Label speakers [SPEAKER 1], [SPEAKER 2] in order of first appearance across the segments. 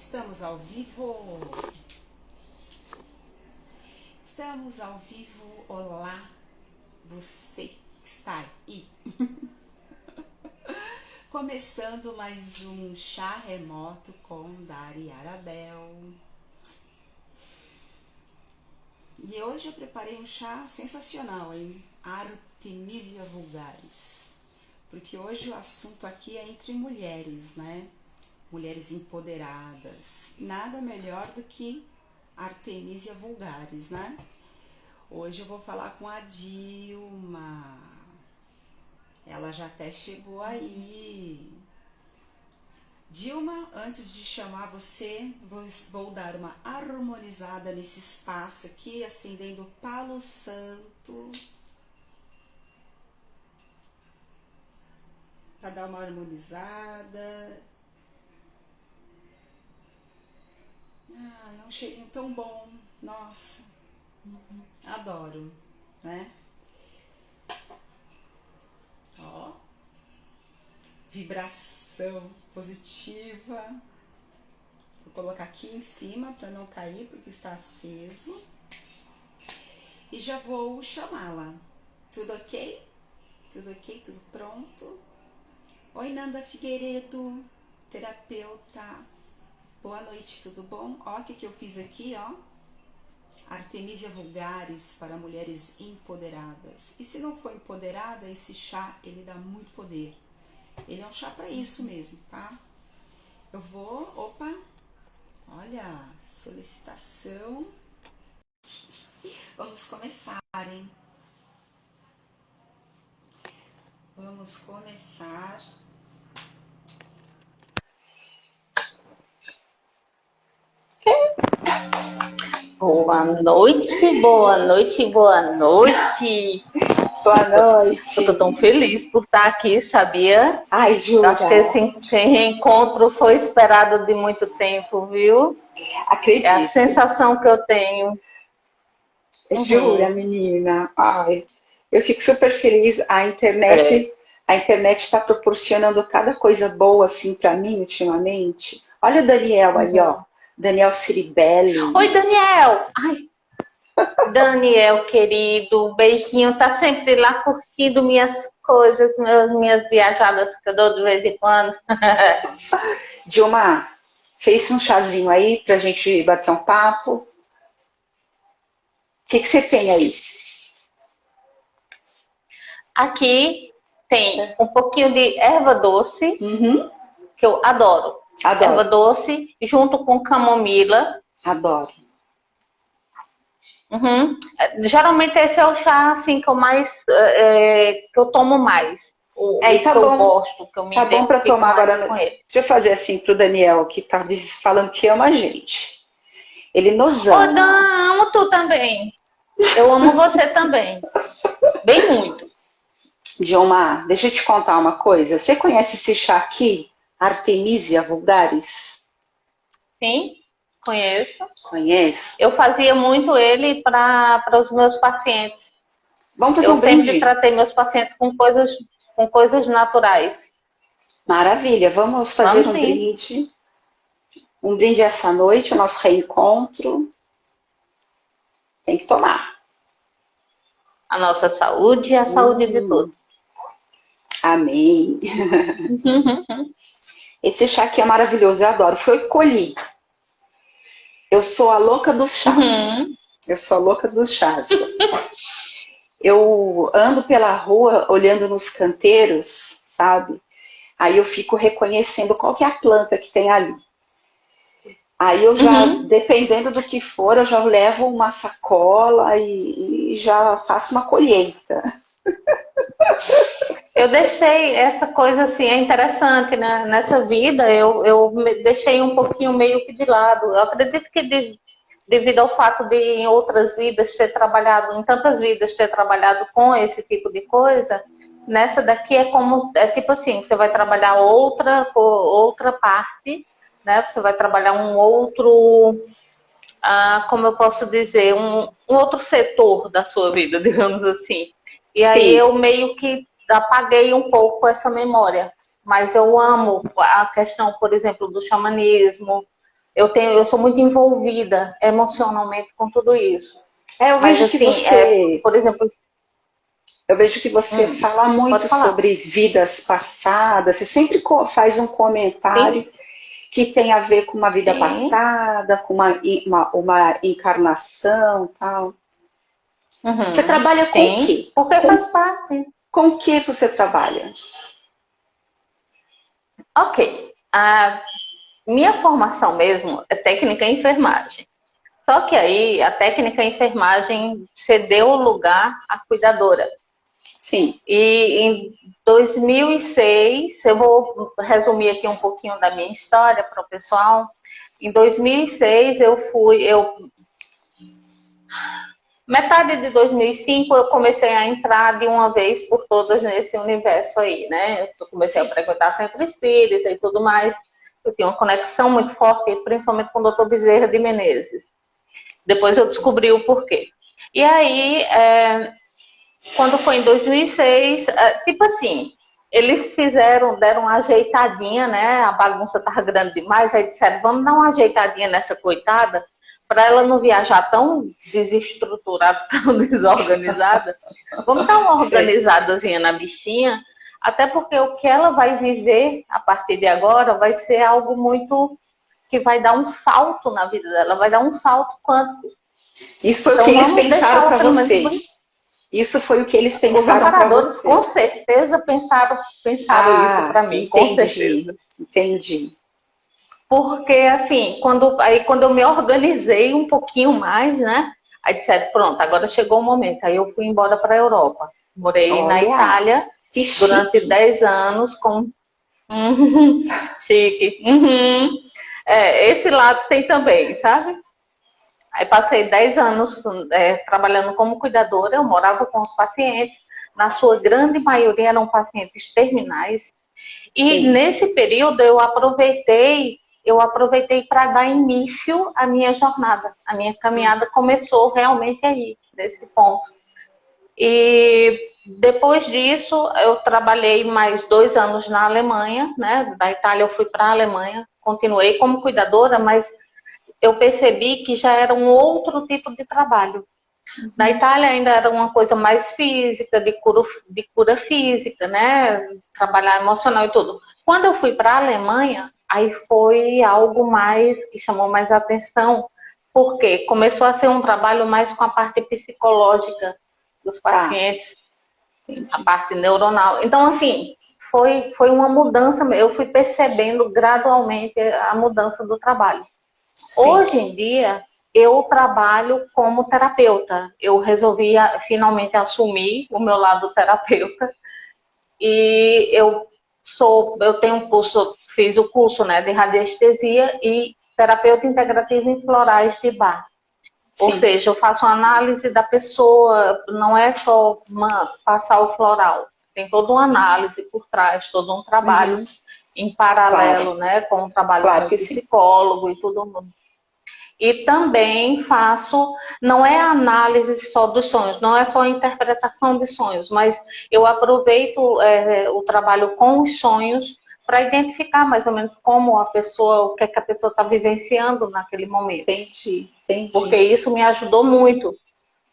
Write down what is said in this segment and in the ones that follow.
[SPEAKER 1] Estamos ao vivo. Estamos ao vivo. Olá, você que está aí. Começando mais um chá remoto com Dari Arabel. E hoje eu preparei um chá sensacional, hein? Artemisia vulgaris. Porque hoje o assunto aqui é entre mulheres, né? Mulheres empoderadas. Nada melhor do que Artemisia vulgaris, né? Hoje eu vou falar com a Dilma. Ela já até chegou aí. Dilma, antes de chamar você, vou dar uma harmonizada nesse espaço aqui, acendendo o palo santo. Para dar uma harmonizada. Ah, é um cheirinho tão bom. Nossa, adoro, né? Ó, vibração positiva. Vou colocar aqui em cima para não cair, porque está aceso. E já vou chamá-la. Tudo ok? Tudo ok? Tudo pronto? Oi, Nanda Figueiredo, terapeuta. Boa noite, tudo bom? Ó, o que eu fiz aqui, ó. Artemisia vulgaris para mulheres empoderadas. E se não for empoderada, esse chá, ele dá muito poder. Ele é um chá para isso mesmo, tá? Eu vou, opa, olha, solicitação. Vamos começar, hein? Vamos começar.
[SPEAKER 2] Boa noite, boa noite, boa noite.
[SPEAKER 1] Boa noite.
[SPEAKER 2] Eu tô tão feliz por estar aqui, sabia?
[SPEAKER 1] Ai, jura?
[SPEAKER 2] Acho que esse reencontro foi esperado de muito tempo, viu?
[SPEAKER 1] Acredito.
[SPEAKER 2] É a sensação que eu tenho.
[SPEAKER 1] Jura, menina? Ai, eu fico super feliz. A internet está proporcionando cada coisa boa assim para mim ultimamente. Olha o Daniel aí, ó. Daniel Ciribelli.
[SPEAKER 2] Oi, Daniel! Ai, Daniel, querido, beijinho. Tá sempre lá curtindo minhas coisas, minhas viajadas que eu dou de vez em quando.
[SPEAKER 1] Dilma, fez um chazinho aí pra gente bater um papo? O que você tem aí?
[SPEAKER 2] Aqui tem um pouquinho de erva doce, que eu adoro.
[SPEAKER 1] Adoro.
[SPEAKER 2] Erva doce junto com camomila.
[SPEAKER 1] Adoro.
[SPEAKER 2] Geralmente esse é o chá assim que eu mais que eu tomo mais.
[SPEAKER 1] Tá
[SPEAKER 2] que
[SPEAKER 1] bom.
[SPEAKER 2] Eu gosto, que eu me
[SPEAKER 1] tá bom para tomar agora
[SPEAKER 2] com ele.
[SPEAKER 1] Deixa eu fazer assim pro Daniel, que tá falando que ama a gente. Ele nos ama.
[SPEAKER 2] Ô, Dan, amo tu também. Eu amo você também. Bem muito.
[SPEAKER 1] Dilma, deixa eu te contar uma coisa. Você conhece esse chá aqui? Artemisia vulgaris?
[SPEAKER 2] Sim, conheço.
[SPEAKER 1] Conhece?
[SPEAKER 2] Eu fazia muito ele para os meus pacientes.
[SPEAKER 1] Vamos fazer um brinde?
[SPEAKER 2] Eu sempre tratei meus pacientes com coisas naturais.
[SPEAKER 1] Maravilha, vamos fazer um brinde. Um brinde essa noite, o nosso reencontro. Tem que tomar.
[SPEAKER 2] A nossa saúde e a saúde de todos.
[SPEAKER 1] Amém. Esse chá aqui é maravilhoso, eu adoro. Foi o que colhi. Eu sou a louca dos chás. Eu sou a louca dos chás. Eu ando pela rua olhando nos canteiros, sabe? Aí eu fico reconhecendo qual que é a planta que tem ali. Aí eu já, dependendo do que for, eu já levo uma sacola e já faço uma colheita.
[SPEAKER 2] Eu deixei essa coisa assim, é interessante, né? Nessa vida eu deixei um pouquinho meio que de lado. Eu acredito que devido ao fato de em outras vidas ter trabalhado, em tantas vidas ter trabalhado com esse tipo de coisa, nessa daqui é tipo assim, você vai trabalhar outra parte, né? Você vai trabalhar um outro, como eu posso dizer, um outro setor da sua vida, digamos assim. E aí eu meio que apaguei um pouco essa memória, mas eu amo a questão, por exemplo, do xamanismo, eu sou muito envolvida emocionalmente com tudo isso.
[SPEAKER 1] Eu
[SPEAKER 2] Mas
[SPEAKER 1] vejo que
[SPEAKER 2] assim,
[SPEAKER 1] você,
[SPEAKER 2] por exemplo,
[SPEAKER 1] eu vejo que você fala
[SPEAKER 2] pode
[SPEAKER 1] muito
[SPEAKER 2] falar.
[SPEAKER 1] sobre vidas passadas, você sempre faz um
[SPEAKER 2] Sim,
[SPEAKER 1] comentário que tem a ver com uma vida
[SPEAKER 2] sim.
[SPEAKER 1] passada, com uma encarnação, tal. Você
[SPEAKER 2] Uhum,
[SPEAKER 1] trabalha com o
[SPEAKER 2] sim,
[SPEAKER 1] quê?
[SPEAKER 2] porque faz parte.
[SPEAKER 1] Com o que você trabalha?
[SPEAKER 2] Ok. A minha formação mesmo é técnica em enfermagem. Só que aí a técnica em enfermagem cedeu o lugar à cuidadora.
[SPEAKER 1] Sim,
[SPEAKER 2] E em 2006, eu vou resumir aqui um pouquinho da minha história para o pessoal. Em 2006, metade de 2005, eu comecei a entrar de uma vez por todas nesse universo aí, né? Eu comecei a
[SPEAKER 1] sim,
[SPEAKER 2] frequentar centro espírita e tudo mais. Eu tinha uma conexão muito forte, principalmente com o Dr. Bezerra de Menezes. Depois eu descobri o porquê. E aí, quando foi em 2006, tipo assim, eles deram uma ajeitadinha, né? A bagunça estava grande demais, aí disseram, vamos dar uma ajeitadinha nessa coitada, para ela não viajar tão desestruturada, tão desorganizada. Vamos dar uma
[SPEAKER 1] sei.
[SPEAKER 2] organizadazinha na bichinha, até porque o que ela vai viver a partir de agora vai ser algo muito que vai dar um salto na vida dela, vai dar um salto quanto.
[SPEAKER 1] Isso foi o que
[SPEAKER 2] Então
[SPEAKER 1] eles
[SPEAKER 2] vamos
[SPEAKER 1] pensaram
[SPEAKER 2] deixá-la
[SPEAKER 1] para
[SPEAKER 2] pelo menos
[SPEAKER 1] você.
[SPEAKER 2] bonita.
[SPEAKER 1] Isso foi o que eles
[SPEAKER 2] Os
[SPEAKER 1] pensaram para
[SPEAKER 2] amparadores com
[SPEAKER 1] você.
[SPEAKER 2] certeza pensaram isso
[SPEAKER 1] Ah,
[SPEAKER 2] para mim, com
[SPEAKER 1] entendi,
[SPEAKER 2] certeza.
[SPEAKER 1] entendi.
[SPEAKER 2] Porque assim, quando eu me organizei um pouquinho mais, né? Aí disseram, pronto, agora chegou o momento. Aí eu fui embora para a Europa. Morei na
[SPEAKER 1] Olha,
[SPEAKER 2] Itália
[SPEAKER 1] que
[SPEAKER 2] durante
[SPEAKER 1] chique.
[SPEAKER 2] 10 anos com chique. Esse lado tem também, sabe? Aí passei 10 anos trabalhando como cuidadora, eu morava com os pacientes, na sua grande maioria eram pacientes terminais, e
[SPEAKER 1] Sim,
[SPEAKER 2] nesse período eu aproveitei para dar início à minha jornada. A minha caminhada começou realmente aí, nesse ponto. E depois disso, eu trabalhei mais 2 anos na Alemanha, né? Da Itália eu fui para a Alemanha, continuei como cuidadora, mas eu percebi que já era um outro tipo de trabalho. Na Itália ainda era uma coisa mais física, de cura física, né? Trabalhar emocional e tudo. Quando eu fui para a Alemanha, aí foi algo mais que chamou mais atenção, porque começou a ser um trabalho mais com a parte psicológica dos
[SPEAKER 1] tá,
[SPEAKER 2] pacientes, a
[SPEAKER 1] entendi.
[SPEAKER 2] parte neuronal. Então, assim, foi uma mudança, eu fui percebendo gradualmente a mudança do trabalho.
[SPEAKER 1] Sim,
[SPEAKER 2] Hoje em dia, eu trabalho como terapeuta. Eu resolvi finalmente assumir o meu lado terapeuta e eu tenho um curso, fiz o curso, né, de radiestesia e terapeuta integrativo em florais de Bach. Ou
[SPEAKER 1] sim.
[SPEAKER 2] seja, eu faço uma análise da pessoa, não é só passar o floral, tem toda uma análise por trás, todo um trabalho
[SPEAKER 1] Uhum,
[SPEAKER 2] em
[SPEAKER 1] claro,
[SPEAKER 2] paralelo, né, com o trabalho com
[SPEAKER 1] claro
[SPEAKER 2] o
[SPEAKER 1] que sim.
[SPEAKER 2] psicólogo e tudo. E também faço, não é análise só dos sonhos, não é só interpretação de sonhos, mas eu aproveito o trabalho com os sonhos para identificar mais ou menos como a pessoa, o que é que a pessoa está vivenciando naquele momento.
[SPEAKER 1] Entendi,
[SPEAKER 2] Porque
[SPEAKER 1] entendi.
[SPEAKER 2] isso me ajudou muito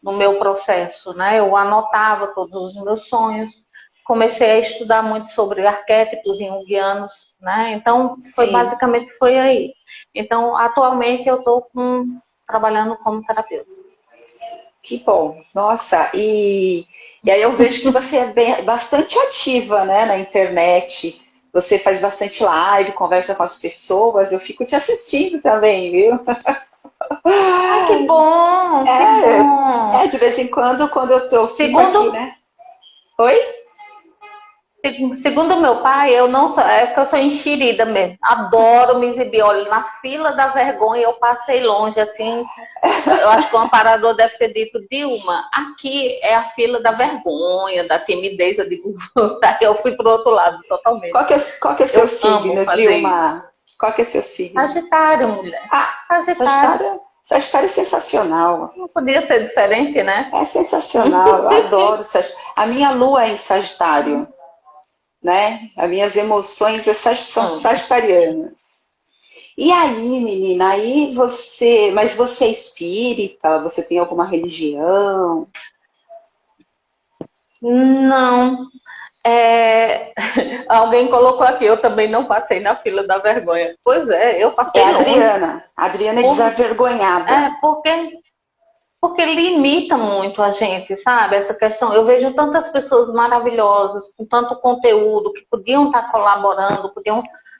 [SPEAKER 2] no meu processo, né? Eu anotava todos os meus sonhos, comecei a estudar muito sobre arquétipos junguianos, né? Então,
[SPEAKER 1] Sim,
[SPEAKER 2] foi aí. Então, atualmente eu estou trabalhando como terapeuta.
[SPEAKER 1] que bom. Nossa, e aí eu vejo que você é bastante ativa, né, na internet. Você faz bastante live, conversa com as pessoas. Eu fico te assistindo também, viu?
[SPEAKER 2] Ah, que bom, que bom.
[SPEAKER 1] De vez em quando eu fico
[SPEAKER 2] Segundo
[SPEAKER 1] aqui, né? Oi?
[SPEAKER 2] Segundo meu pai, eu não sou, é que eu sou enxerida mesmo. Adoro me exibir. Olha, na fila da vergonha eu passei longe, assim. Eu acho que o amparador deve ter dito, Dilma, aqui é a fila da vergonha, da timidez. Eu digo, daí eu fui pro outro lado totalmente.
[SPEAKER 1] Qual que é seu
[SPEAKER 2] Eu amo
[SPEAKER 1] signo,
[SPEAKER 2] fazer isso.
[SPEAKER 1] Dilma? Qual que é seu signo?
[SPEAKER 2] Sagitário, mulher.
[SPEAKER 1] Ah,
[SPEAKER 2] Sagitário.
[SPEAKER 1] Sagitário, Sagitário é sensacional.
[SPEAKER 2] Não podia ser diferente, né?
[SPEAKER 1] É sensacional, eu adoro Sagitário. A minha lua é em Sagitário, né? As minhas emoções são
[SPEAKER 2] Hum.
[SPEAKER 1] sagitarianas. E aí, menina, mas você é espírita? Você tem alguma religião?
[SPEAKER 2] Não. É, alguém colocou aqui, eu também não passei na fila da vergonha. Pois é, eu
[SPEAKER 1] É
[SPEAKER 2] passei
[SPEAKER 1] a
[SPEAKER 2] longe.
[SPEAKER 1] Adriana. A Adriana é
[SPEAKER 2] Por,
[SPEAKER 1] desavergonhada.
[SPEAKER 2] porque limita muito a gente, sabe? Essa questão. Eu vejo tantas pessoas maravilhosas, com tanto conteúdo, que podiam estar colaborando,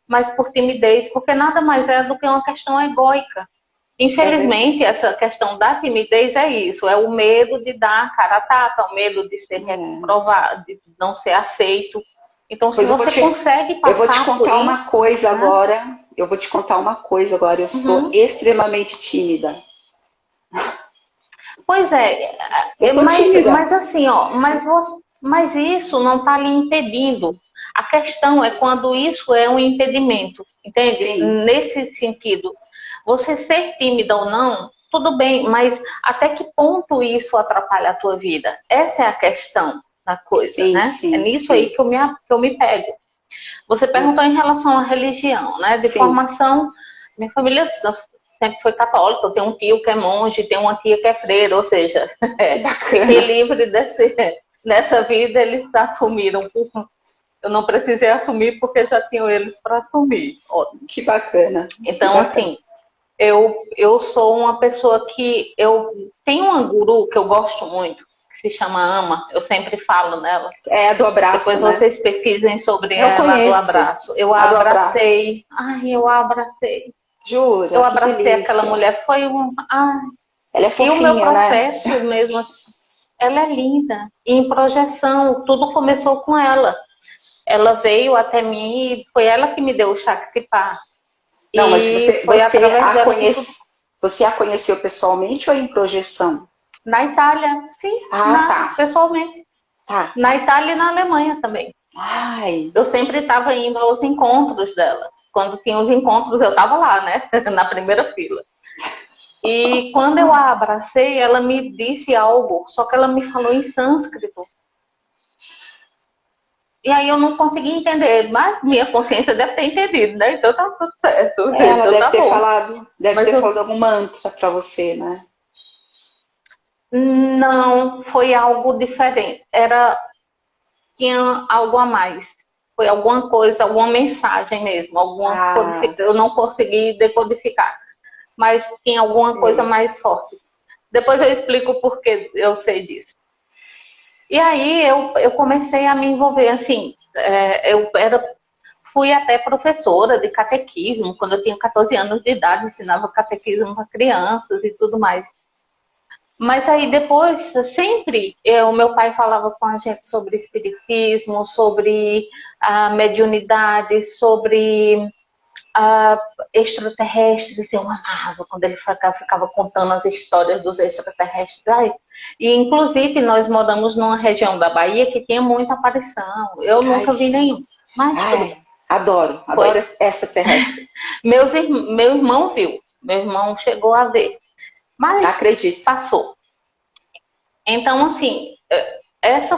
[SPEAKER 2] mas por timidez, porque nada mais é do que uma questão egóica.
[SPEAKER 1] É verdade.
[SPEAKER 2] Infelizmente, essa questão da timidez é isso, é o medo de dar a cara a tapa, o medo de ser
[SPEAKER 1] É.
[SPEAKER 2] reprovado, de não ser aceito. Então, se
[SPEAKER 1] Pois
[SPEAKER 2] você consegue
[SPEAKER 1] eu vou te
[SPEAKER 2] passar por
[SPEAKER 1] contar uma
[SPEAKER 2] isso,
[SPEAKER 1] coisa
[SPEAKER 2] né?
[SPEAKER 1] agora. Eu vou te contar uma coisa agora. Eu sou
[SPEAKER 2] Uhum.
[SPEAKER 1] extremamente tímida.
[SPEAKER 2] Pois é,
[SPEAKER 1] Eu sou
[SPEAKER 2] mas
[SPEAKER 1] tímida.
[SPEAKER 2] assim, ó, mas isso não está lhe impedindo. A questão é quando isso é um impedimento, entende?
[SPEAKER 1] Sim,
[SPEAKER 2] Nesse sentido, você ser tímida ou não, tudo bem, mas até que ponto isso atrapalha a tua vida? Essa é a questão da coisa,
[SPEAKER 1] sim,
[SPEAKER 2] né? É
[SPEAKER 1] sim,
[SPEAKER 2] nisso aí
[SPEAKER 1] sim,
[SPEAKER 2] que eu me pego. Você
[SPEAKER 1] sim,
[SPEAKER 2] perguntou em relação à religião, né? De
[SPEAKER 1] sim.
[SPEAKER 2] formação, minha família sempre foi católica. Eu tenho um tio que é monge, tenho uma tia que é freira, ou seja,
[SPEAKER 1] Que
[SPEAKER 2] fiquei
[SPEAKER 1] bacana.
[SPEAKER 2] livre nessa vida, eles assumiram. Eu não precisei assumir porque já tinham eles para assumir.
[SPEAKER 1] Que bacana. Que
[SPEAKER 2] Então,
[SPEAKER 1] bacana.
[SPEAKER 2] assim, eu sou uma pessoa que eu tenho uma guru que eu gosto muito, que se chama Ama, eu sempre falo nela.
[SPEAKER 1] É a do abraço,
[SPEAKER 2] Depois
[SPEAKER 1] né?
[SPEAKER 2] vocês pesquisem sobre
[SPEAKER 1] Eu
[SPEAKER 2] ela do
[SPEAKER 1] conheço
[SPEAKER 2] abraço. Eu
[SPEAKER 1] a
[SPEAKER 2] a
[SPEAKER 1] do abraço.
[SPEAKER 2] abracei. Ai, eu a abracei.
[SPEAKER 1] Jura?
[SPEAKER 2] Eu
[SPEAKER 1] Que
[SPEAKER 2] abracei aquela
[SPEAKER 1] delícia.
[SPEAKER 2] mulher. Foi um. Ai.
[SPEAKER 1] Ela é
[SPEAKER 2] E o meu
[SPEAKER 1] fofinha, né?
[SPEAKER 2] processo mesmo, ela é linda. E em projeção, tudo começou com ela. Ela veio até mim e foi ela que me deu o Shaktipat.
[SPEAKER 1] Não, mas
[SPEAKER 2] E foi através dela que tudo.
[SPEAKER 1] você a conheceu pessoalmente ou em projeção?
[SPEAKER 2] Na Itália, sim,
[SPEAKER 1] Ah, tá.
[SPEAKER 2] pessoalmente.
[SPEAKER 1] Tá,
[SPEAKER 2] Na
[SPEAKER 1] tá.
[SPEAKER 2] Itália e na Alemanha também.
[SPEAKER 1] Ai,
[SPEAKER 2] Eu sempre estava indo aos encontros dela. Quando tinha os encontros, eu estava lá, né? Na primeira fila. E quando eu a abracei, ela me disse algo, só que ela me falou em sânscrito. E aí eu não consegui entender, mas minha consciência deve ter entendido, né? Então tá tudo certo,
[SPEAKER 1] ela
[SPEAKER 2] então tá bom.
[SPEAKER 1] deve
[SPEAKER 2] Mas
[SPEAKER 1] ter falado algum mantra pra você, né?
[SPEAKER 2] não foi algo diferente. Tinha algo a mais. Foi alguma coisa, alguma mensagem mesmo, alguma
[SPEAKER 1] Ah,
[SPEAKER 2] eu não consegui decodificar, mas tinha alguma coisa
[SPEAKER 1] sei.
[SPEAKER 2] mais forte. Depois eu explico por que eu sei disso. E aí eu comecei a me envolver, assim, fui até professora de catequismo, quando eu tinha 14 anos de idade, ensinava catequismo para crianças e tudo mais. Mas aí depois, sempre, o meu pai falava com a gente sobre espiritismo, sobre a mediunidade, sobre extraterrestres. Eu amava quando ele ficava contando as histórias dos extraterrestres. Ai, e, inclusive, nós moramos numa região da Bahia que tinha muita aparição. Eu
[SPEAKER 1] Ai,
[SPEAKER 2] nunca vi nenhum, mas tudo
[SPEAKER 1] ai,
[SPEAKER 2] bem.
[SPEAKER 1] adoro,
[SPEAKER 2] Foi.
[SPEAKER 1] adoro extraterrestre.
[SPEAKER 2] Meu irmão viu, meu irmão chegou a ver, mas
[SPEAKER 1] Acredito.
[SPEAKER 2] passou. Então, assim, essa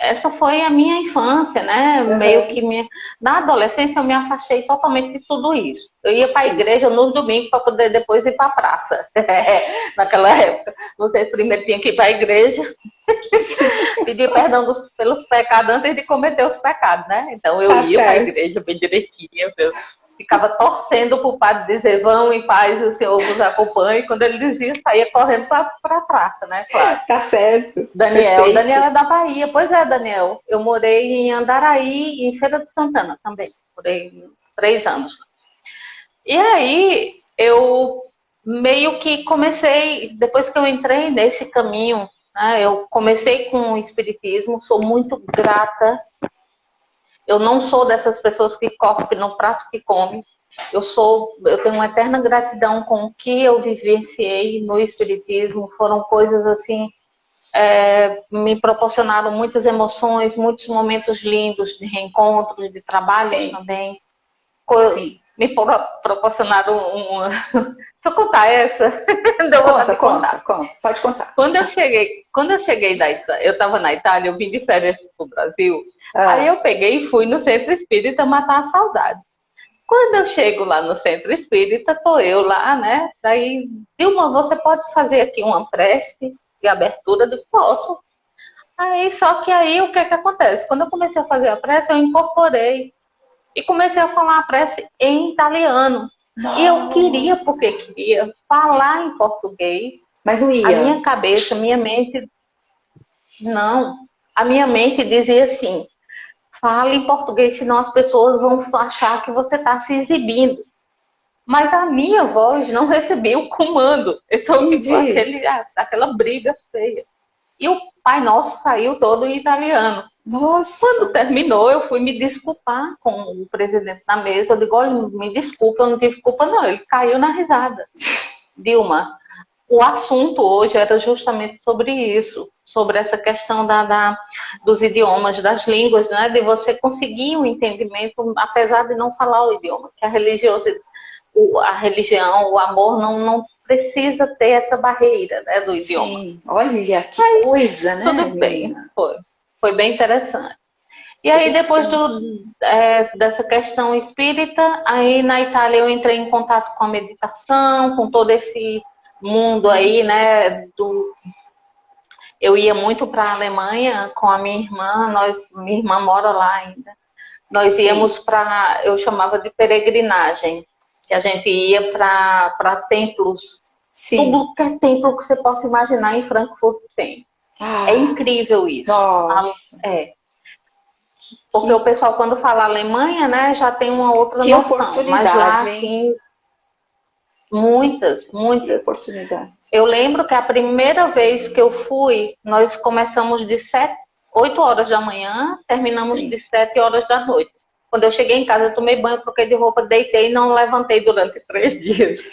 [SPEAKER 2] essa foi a minha infância, né? Meio
[SPEAKER 1] Uhum.
[SPEAKER 2] que na adolescência eu me afastei totalmente de tudo isso. Eu ia para a
[SPEAKER 1] Sim.
[SPEAKER 2] igreja nos domingos para poder depois ir para a praça. Naquela época, você primeiro tinha que ir para a igreja, pedir perdão pelos pecados antes de cometer os pecados, né? Então eu
[SPEAKER 1] Tá
[SPEAKER 2] ia para a
[SPEAKER 1] certo.
[SPEAKER 2] igreja bem direitinho, eu ficava torcendo para o padre dizer vão em paz, o Senhor vos acompanhe. Quando ele dizia, saía correndo para a praça, né? Claro.
[SPEAKER 1] Tá certo.
[SPEAKER 2] Daniel
[SPEAKER 1] Perfeito.
[SPEAKER 2] é da Bahia. Pois é, Daniel. Eu morei em Andaraí e em Feira de Santana também. Morei 3 anos. E aí, eu meio que comecei, depois que eu entrei nesse caminho, né, eu comecei com o espiritismo, sou muito grata. Eu não sou dessas pessoas que cospem no prato que come. Eu tenho uma eterna gratidão com o que eu vivenciei no espiritismo. Foram coisas assim me proporcionaram muitas emoções, muitos momentos lindos de reencontros, de trabalhos
[SPEAKER 1] Sim,
[SPEAKER 2] também.
[SPEAKER 1] sim.
[SPEAKER 2] Me proporcionaram uma. Deixa eu contar essa. Deu vontade
[SPEAKER 1] Conta,
[SPEAKER 2] de
[SPEAKER 1] conta,
[SPEAKER 2] contar.
[SPEAKER 1] conta. Pode contar.
[SPEAKER 2] Quando eu cheguei eu estava na Itália, eu vim de férias para o Brasil. Aí
[SPEAKER 1] Ah,
[SPEAKER 2] eu peguei e fui no centro espírita matar a saudade. Quando eu chego lá no centro espírita, tô eu lá, né? Daí, Dilma, você pode fazer aqui uma prece de abertura? Eu digo, posso. Aí, só que aí, o que é que acontece? Quando eu comecei a fazer a prece, eu incorporei e comecei a falar a prece em italiano. E eu queria,
[SPEAKER 1] Nossa.
[SPEAKER 2] porque queria, falar em português.
[SPEAKER 1] Mas não
[SPEAKER 2] A
[SPEAKER 1] ia.
[SPEAKER 2] minha cabeça, minha mente, não. A minha mente dizia assim, fale em português, senão as pessoas vão achar que você está se exibindo. Mas a minha voz não recebia o comando. Então ficou
[SPEAKER 1] Entendi.
[SPEAKER 2] aquela briga feia. E o Pai Nosso saiu todo em italiano. Quando
[SPEAKER 1] Nossa.
[SPEAKER 2] terminou, eu fui me desculpar com o presidente da mesa. Eu digo, olha, me desculpa, eu não tive culpa não. Ele caiu na risada. Dilma, o assunto hoje era justamente sobre isso, sobre essa questão dos idiomas, das línguas, né? De você conseguir um entendimento, apesar de não falar o idioma, que a religião, o amor não precisa ter essa barreira, né, do idioma.
[SPEAKER 1] Sim. Olha que coisa, né,
[SPEAKER 2] Tudo bem,
[SPEAKER 1] menina?
[SPEAKER 2] foi bem interessante. E aí, depois
[SPEAKER 1] Interessante.
[SPEAKER 2] dessa questão espírita, aí na Itália eu entrei em contato com a meditação, com todo esse mundo aí, né? Eu ia muito para a Alemanha com a minha irmã, minha irmã mora lá ainda. Nós
[SPEAKER 1] Sim.
[SPEAKER 2] íamos para, eu chamava de peregrinagem, que a gente ia para templos.
[SPEAKER 1] Sim.
[SPEAKER 2] Tudo que é templo que você possa imaginar em Frankfurt tem. É
[SPEAKER 1] Ah,
[SPEAKER 2] incrível isso.
[SPEAKER 1] nossa.
[SPEAKER 2] É. Porque o
[SPEAKER 1] Que,
[SPEAKER 2] pessoal, quando fala Alemanha, né, já tem uma outra
[SPEAKER 1] que
[SPEAKER 2] noção. Mas lá,
[SPEAKER 1] oportunidade, hein?
[SPEAKER 2] assim,
[SPEAKER 1] Que,
[SPEAKER 2] muitas,
[SPEAKER 1] que
[SPEAKER 2] muitas.
[SPEAKER 1] oportunidade.
[SPEAKER 2] Eu lembro que a primeira vez que eu fui, nós começamos de 8 horas da manhã, terminamos
[SPEAKER 1] Sim.
[SPEAKER 2] de 7 horas da noite. Quando eu cheguei em casa, eu tomei banho, troquei de roupa, deitei e não levantei durante 3 dias.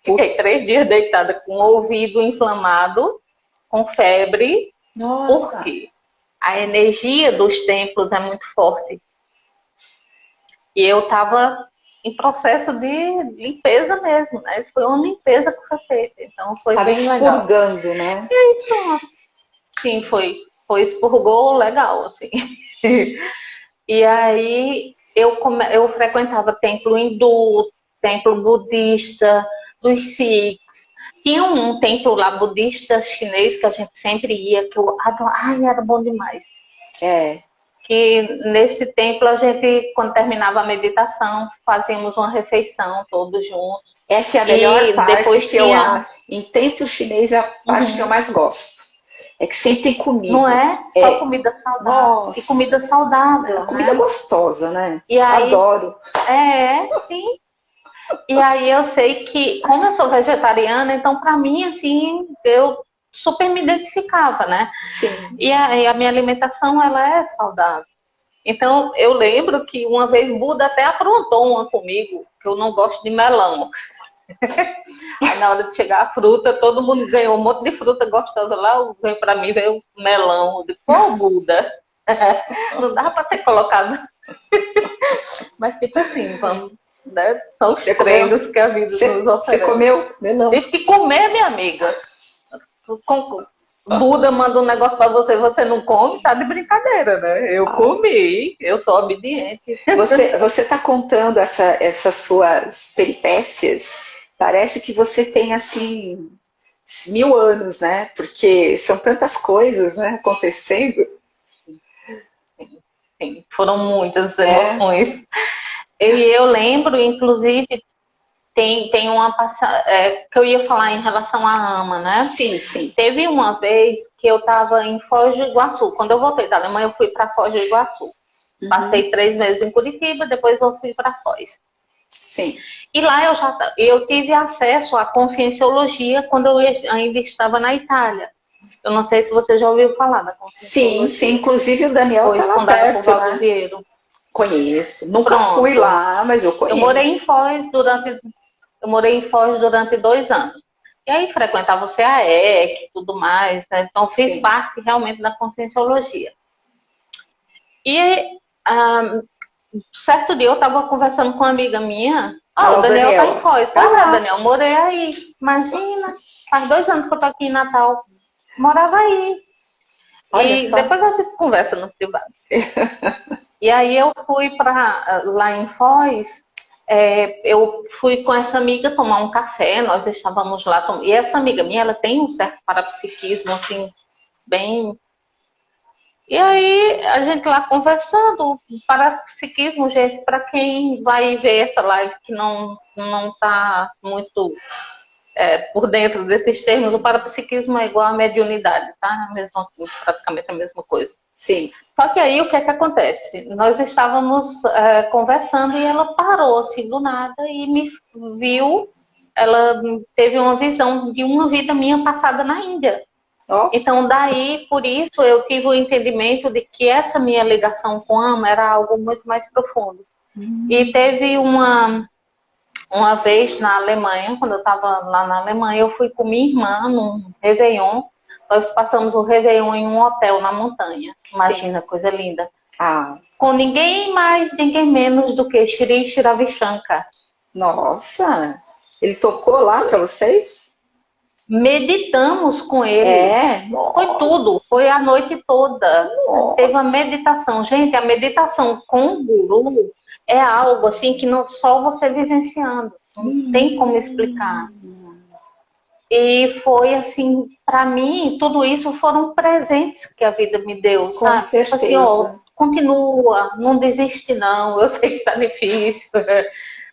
[SPEAKER 2] Fiquei
[SPEAKER 1] Putz.
[SPEAKER 2] 3 dias deitada com o ouvido inflamado, com febre,
[SPEAKER 1] Nossa.
[SPEAKER 2] porque a energia dos templos é muito forte. E eu estava em processo de limpeza mesmo, né? Isso foi uma limpeza que foi feita, então foi
[SPEAKER 1] Tava
[SPEAKER 2] bem legal.
[SPEAKER 1] expurgando, né?
[SPEAKER 2] E aí pronto, sim, expurgou legal, assim. E aí eu frequentava templo hindu, templo budista, dos Sikhs. Tinha um templo lá budista chinês que a gente sempre ia, que eu adorava, ai, era bom demais.
[SPEAKER 1] É.
[SPEAKER 2] Que nesse templo a gente, quando terminava a meditação, fazíamos uma refeição todos juntos.
[SPEAKER 1] Essa é a melhor
[SPEAKER 2] E
[SPEAKER 1] parte
[SPEAKER 2] depois
[SPEAKER 1] que eu
[SPEAKER 2] tinha.
[SPEAKER 1] acho. Em templo chinês é a parte que eu
[SPEAKER 2] Uhum,
[SPEAKER 1] mais gosto. É que sempre tem
[SPEAKER 2] não
[SPEAKER 1] comida.
[SPEAKER 2] é? Só
[SPEAKER 1] É.
[SPEAKER 2] comida saudável. E
[SPEAKER 1] Nossa.
[SPEAKER 2] comida saudável,
[SPEAKER 1] Comida
[SPEAKER 2] né?
[SPEAKER 1] gostosa, né?
[SPEAKER 2] E aí,
[SPEAKER 1] Adoro.
[SPEAKER 2] sim. E aí eu sei que, como eu sou vegetariana, então para mim, assim, eu super me identificava, né?
[SPEAKER 1] Sim.
[SPEAKER 2] E a minha alimentação, ela é saudável. Então, eu lembro que uma vez Buda até aprontou uma comigo, que eu não gosto de melão. Aí, na hora de chegar a fruta, todo mundo ganhou um monte de fruta gostosa lá, veio para mim, veio um melão. Eu disse, pô, Buda, não dava para ter colocado. Mas, tipo assim, vamos, né? São os
[SPEAKER 1] Você comeu?
[SPEAKER 2] treinos que a vida nos
[SPEAKER 1] Você
[SPEAKER 2] oferece.
[SPEAKER 1] comeu? Melão.
[SPEAKER 2] Tive que comer, minha amiga. Buda manda um negócio pra você, você não come, tá de brincadeira, né? Eu
[SPEAKER 1] Ah,
[SPEAKER 2] comi, eu sou obediente.
[SPEAKER 1] você está contando essas suas peripécias. Parece que você tem assim 1000 anos, né? Porque são tantas coisas, né, acontecendo.
[SPEAKER 2] Sim, foram muitas
[SPEAKER 1] É,
[SPEAKER 2] emoções. E eu lembro, inclusive, tem uma passagem que eu ia falar em relação à AMA, né?
[SPEAKER 1] sim, sim.
[SPEAKER 2] Teve uma vez que eu estava em Foz do Iguaçu. Quando eu voltei da Alemanha, eu fui para Foz do Iguaçu.
[SPEAKER 1] Uhum,
[SPEAKER 2] Passei 3 meses em Curitiba, depois eu fui para Foz.
[SPEAKER 1] sim.
[SPEAKER 2] E lá eu tive acesso à conscienciologia quando eu ainda estava na Itália. Eu não sei se você já ouviu falar da
[SPEAKER 1] Sim, sim.
[SPEAKER 2] conscienciologia.
[SPEAKER 1] Inclusive o Daniel
[SPEAKER 2] Foi
[SPEAKER 1] está lá
[SPEAKER 2] fundada por
[SPEAKER 1] perto,
[SPEAKER 2] Valdo
[SPEAKER 1] né?
[SPEAKER 2] Vieiro.
[SPEAKER 1] Conheço. Nunca fui
[SPEAKER 2] Pronto.
[SPEAKER 1] lá, mas eu
[SPEAKER 2] Eu morei em
[SPEAKER 1] conheço.
[SPEAKER 2] Foz durante 2 anos. E aí frequentava o CAEC e tudo mais, né? Então fiz
[SPEAKER 1] Sim.
[SPEAKER 2] parte realmente da conscienciologia. E certo dia eu estava conversando com uma amiga minha, o
[SPEAKER 1] Ah, o
[SPEAKER 2] Daniel tá em
[SPEAKER 1] Daniel.
[SPEAKER 2] Foz.
[SPEAKER 1] Tá
[SPEAKER 2] Pois é,
[SPEAKER 1] lá.
[SPEAKER 2] Daniel, morei aí. Imagina, faz 2 anos que eu tô aqui em Natal. Morava aí.
[SPEAKER 1] Olha
[SPEAKER 2] E
[SPEAKER 1] só.
[SPEAKER 2] depois a gente conversa no privado. E aí eu fui para lá em Foz, eu fui com essa amiga tomar um café, nós estávamos lá, e essa amiga minha, ela tem um certo parapsiquismo, assim, bem... E aí, a gente lá conversando, parapsiquismo, gente, para quem vai ver essa live que não tá muito por dentro desses termos, o parapsiquismo é igual à mediunidade, tá? Praticamente a mesma coisa.
[SPEAKER 1] Sim.
[SPEAKER 2] Só que aí, o que é que acontece? Nós estávamos conversando e ela parou, assim, do nada e me viu, ela teve uma visão de uma vida minha passada na Índia.
[SPEAKER 1] Oh.
[SPEAKER 2] Então, daí, por isso, eu tive o entendimento de que essa minha ligação com a AMA era algo muito mais profundo. E teve uma vez na Alemanha, quando eu estava lá na Alemanha, eu fui com minha irmã num Réveillon. Nós passamos o Réveillon em um hotel na montanha. Imagina, sim, coisa linda.
[SPEAKER 1] Ah.
[SPEAKER 2] Com ninguém mais, ninguém menos do que Shri Ravi Shankar.
[SPEAKER 1] Nossa! Ele tocou lá para vocês?
[SPEAKER 2] Meditamos com ele. Foi tudo, foi a noite toda. Nossa. Teve uma meditação. Gente, a meditação com o guru é algo assim que não só você vivenciando. Não tem como explicar. E foi assim, para mim, tudo isso foram presentes que a vida me deu.
[SPEAKER 1] Com
[SPEAKER 2] sabe?
[SPEAKER 1] certeza.
[SPEAKER 2] Assim, ó, continua, não desiste não. Eu sei que tá difícil.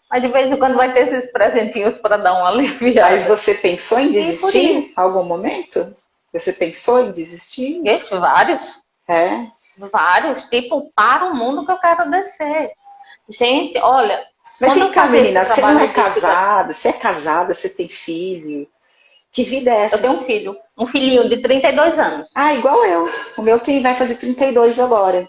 [SPEAKER 2] Mas de vez em quando vai ter esses presentinhos para dar uma aliviada.
[SPEAKER 1] Mas você pensou em desistir em algum momento? Você pensou em desistir?
[SPEAKER 2] Vários.
[SPEAKER 1] É?
[SPEAKER 2] Vários. Tipo, para o mundo que eu quero descer. Gente, olha...
[SPEAKER 1] Mas vem cá, menina, você não é casada, você é casada, você tem filho. Que vida é essa?
[SPEAKER 2] Eu tenho um filho. Um filhinho de 32 anos.
[SPEAKER 1] Ah, igual eu. O meu vai fazer 32 agora.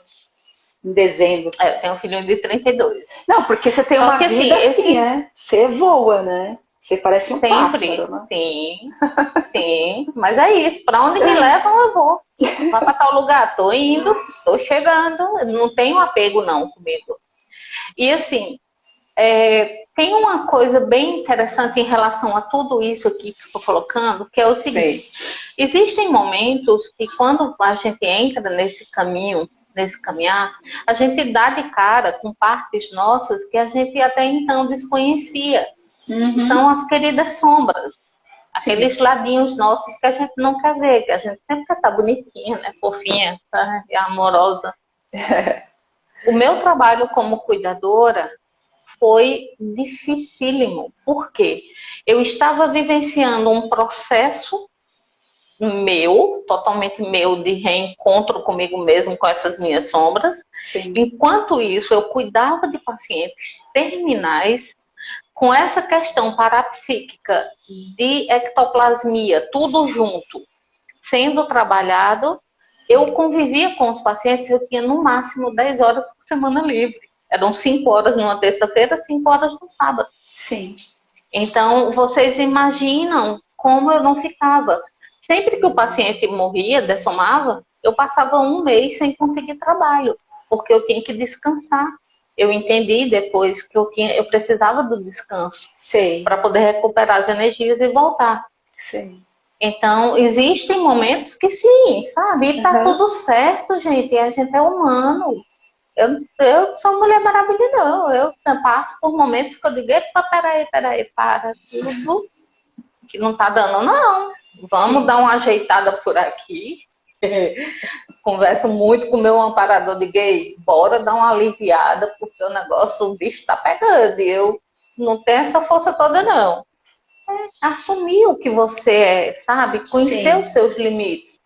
[SPEAKER 1] Em dezembro.
[SPEAKER 2] Eu tenho um filhinho de 32.
[SPEAKER 1] Não, porque você tem uma vida assim, né? Você voa, né? Você parece um pássaro, né?
[SPEAKER 2] Sim, sim. Mas é isso. Pra onde me levam, eu vou. Vai pra tal lugar. Tô indo, tô chegando. Não tenho apego, não, comigo. E assim, tem uma coisa bem interessante em relação a tudo isso aqui que estou colocando, que é o seguinte. Existem momentos que quando a gente entra nesse caminho, nesse caminhar, a gente dá de cara com partes nossas que a gente até então desconhecia. São as queridas sombras. Aqueles ladinhos nossos que a gente não quer ver, que a gente sempre quer estar bonitinha, né? Fofinha, tá? E amorosa. O meu trabalho como cuidadora foi dificílimo. Por quê? Eu estava vivenciando um processo meu, totalmente meu, de reencontro comigo mesmo, com essas minhas sombras. Sim. Enquanto isso, eu cuidava de pacientes terminais com essa questão parapsíquica de ectoplasmia, tudo junto, sendo trabalhado. Eu convivia com os pacientes, eu tinha no máximo 10 horas por semana livre. Eram 5 horas numa terça-feira, 5 horas no sábado.
[SPEAKER 1] Sim.
[SPEAKER 2] Então, vocês imaginam como eu não ficava. Sempre que o paciente morria, dessomava, eu passava um mês sem conseguir trabalho, porque eu tinha que descansar. Eu entendi depois que eu precisava do descanso para poder recuperar as energias e voltar.
[SPEAKER 1] Sim.
[SPEAKER 2] Então, existem momentos que sim, sabe? E tá tudo certo, gente. E a gente é humano. Eu sou mulher maravilhosa, não. Eu passo por momentos que eu digo, peraí, para tudo que não tá dando, não. Vamos dar uma ajeitada por aqui. Converso muito com o meu amparador de gay. Bora dar uma aliviada, porque o negócio, o bicho tá pegando. E eu não tenho essa força toda, não. Assumir o que você é, sabe? Conhecer os seus limites.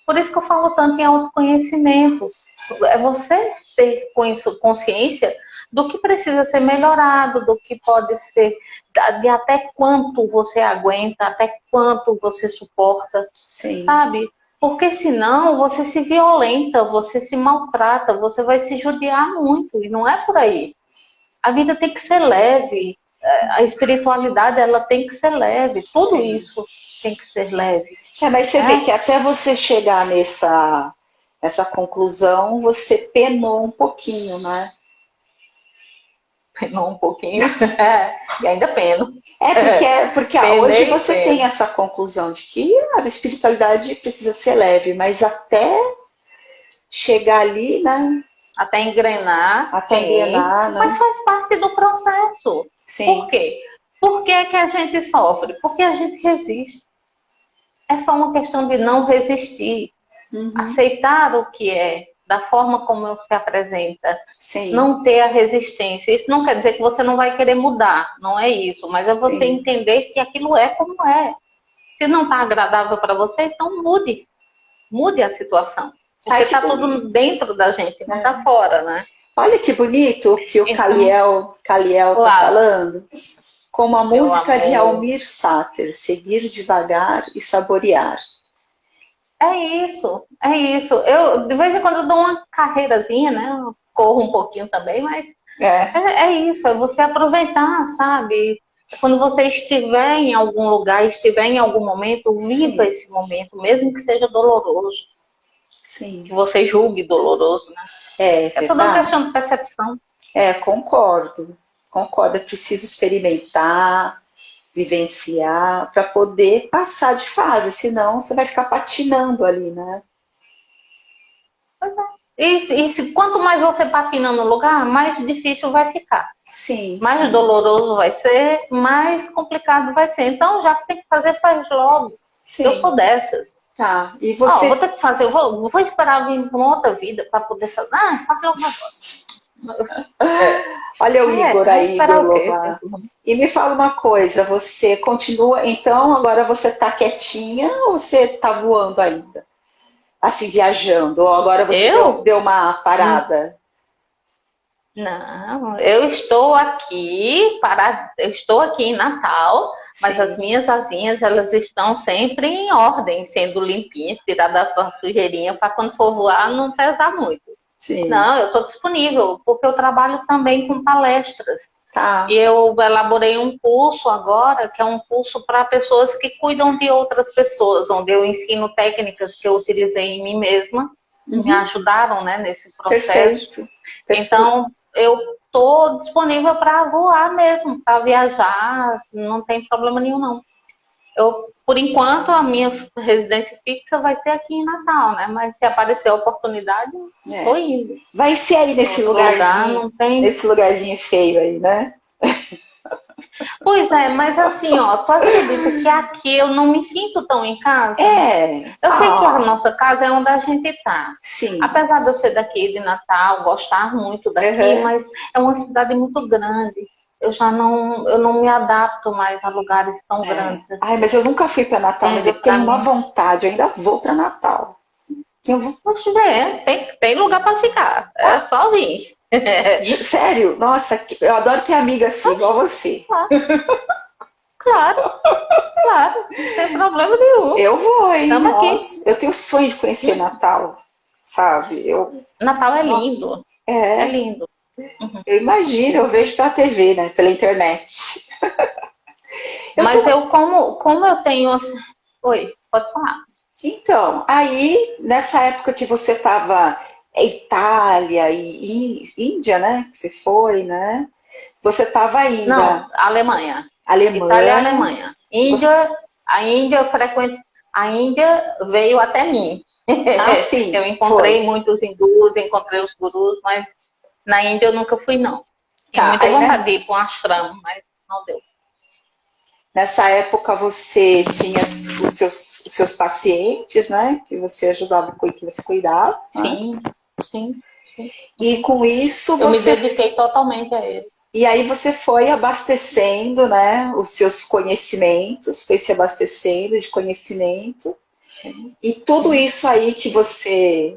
[SPEAKER 2] Por isso que eu falo tanto em autoconhecimento. É você ter consciência do que precisa ser melhorado, do que pode ser, de até quanto você aguenta, até quanto você suporta, sabe? Porque senão você se violenta, você se maltrata, você vai se judiar muito, e não é por aí. A vida tem que ser leve, a espiritualidade ela tem que ser leve, tudo isso tem que ser leve.
[SPEAKER 1] Mas você vê que até você chegar essa conclusão, você penou um pouquinho, né?
[SPEAKER 2] Penou um pouquinho, e ainda peno.
[SPEAKER 1] Porque hoje você tem essa conclusão de que a espiritualidade precisa ser leve, mas até chegar ali, né?
[SPEAKER 2] Até engrenar.
[SPEAKER 1] Até
[SPEAKER 2] sim,
[SPEAKER 1] engrenar, né?
[SPEAKER 2] Mas faz parte do processo.
[SPEAKER 1] Sim.
[SPEAKER 2] Por quê? Por que é que a gente sofre? Porque a gente resiste. É só uma questão de não resistir. Aceitar o que é, da forma como se apresenta.
[SPEAKER 1] Sim.
[SPEAKER 2] Não ter a resistência. Isso não quer dizer que você não vai querer mudar. Não é isso. Mas é você
[SPEAKER 1] Sim.
[SPEAKER 2] entender que aquilo é como é. Se não está agradável para você, então mude. Mude a situação. Porque está tudo dentro da gente, não está fora, né?
[SPEAKER 1] Olha que bonito que o
[SPEAKER 2] Então,
[SPEAKER 1] Caliel tá
[SPEAKER 2] claro,
[SPEAKER 1] falando. Como a
[SPEAKER 2] meu
[SPEAKER 1] música de
[SPEAKER 2] amor.
[SPEAKER 1] Almir Sater, seguir devagar e saborear.
[SPEAKER 2] É isso, é isso. Eu, de vez em quando, eu dou uma carreirazinha, né? Eu corro um pouquinho também, mas é isso, é você aproveitar, sabe? Quando você estiver em algum lugar, estiver em algum momento, viva esse momento, mesmo que seja doloroso.
[SPEAKER 1] Sim.
[SPEAKER 2] Que você julgue doloroso, né? É tudo uma questão de percepção.
[SPEAKER 1] Concordo. Concordo, é preciso experimentar, vivenciar, para poder passar de fase, senão você vai ficar patinando ali, né?
[SPEAKER 2] Pois é. Quanto mais você patina no lugar, mais difícil vai ficar.
[SPEAKER 1] Sim.
[SPEAKER 2] Mais doloroso vai ser, mais complicado vai ser. Então, já que tem que fazer, faz logo. Sim. Eu sou dessas.
[SPEAKER 1] Tá. E você.
[SPEAKER 2] Vou ter que fazer, vou esperar vir para uma outra vida para poder fazer. Faz logo agora.
[SPEAKER 1] Olha o Igor aí, Igor
[SPEAKER 2] Lovar.
[SPEAKER 1] E me fala uma coisa, você continua, então agora você tá quietinha ou você tá voando ainda? Assim, viajando, ou agora você deu uma parada?
[SPEAKER 2] Não, eu estou aqui em Natal, mas as minhas asinhas, elas estão sempre em ordem, sendo limpinhas, tiradas a sujeirinha para quando for voar não pesar muito. Sim. Não, eu estou disponível, porque eu trabalho também com palestras. Tá. E eu elaborei um curso agora, que é um curso para pessoas que cuidam de outras pessoas, onde eu ensino técnicas que eu utilizei em mim mesma, me ajudaram, né, nesse processo. Perfeito. Então, eu estou disponível para voar mesmo, para viajar, não tem problema nenhum, não. Por enquanto, a minha residência fixa vai ser aqui em Natal, né? Mas se aparecer a oportunidade, estou indo. Vai ser aí nesse lugarzinho,
[SPEAKER 1] nesse lugarzinho feio aí, né?
[SPEAKER 2] Pois é, mas assim, tu acredita que aqui eu não me sinto tão em casa? Eu sei que a nossa casa é onde a gente tá. Sim. Apesar de eu ser daqui de Natal, gostar muito daqui, mas é uma cidade muito grande. Eu não me adapto mais a lugares tão grandes. Assim.
[SPEAKER 1] Ai, mas eu nunca fui para Natal, mas eu tenho uma vontade, eu ainda vou para Natal.
[SPEAKER 2] Eu vou. Poxa, tem lugar para ficar. É só vir.
[SPEAKER 1] Sério? Nossa, eu adoro ter amiga assim, igual você.
[SPEAKER 2] Claro, não tem problema nenhum.
[SPEAKER 1] Eu vou, hein? Nossa, eu tenho sonho de conhecer Natal, sabe?
[SPEAKER 2] Natal é lindo. É lindo.
[SPEAKER 1] Eu imagino, eu vejo pela TV, né? Pela internet.
[SPEAKER 2] Mas como eu tenho... Oi, pode falar.
[SPEAKER 1] Então, aí, nessa época que você estava Itália e Índia, né? Que você foi, né? Você estava ainda...
[SPEAKER 2] Não, Alemanha.
[SPEAKER 1] Alemanha.
[SPEAKER 2] Itália e Alemanha. A Índia veio até mim.
[SPEAKER 1] Ah, sim.
[SPEAKER 2] Eu encontrei muitos hindus, encontrei os gurus, mas na Índia eu nunca fui, não. Tinha muita vontade de ir para um ashram, mas não deu.
[SPEAKER 1] Nessa época você tinha os seus pacientes, né? Que você ajudava, que você cuidava.
[SPEAKER 2] Sim, né? sim.
[SPEAKER 1] E com isso
[SPEAKER 2] eu me dediquei totalmente a ele.
[SPEAKER 1] E aí você foi abastecendo, né? Os seus conhecimentos, foi se abastecendo de conhecimento. E tudo isso aí que você...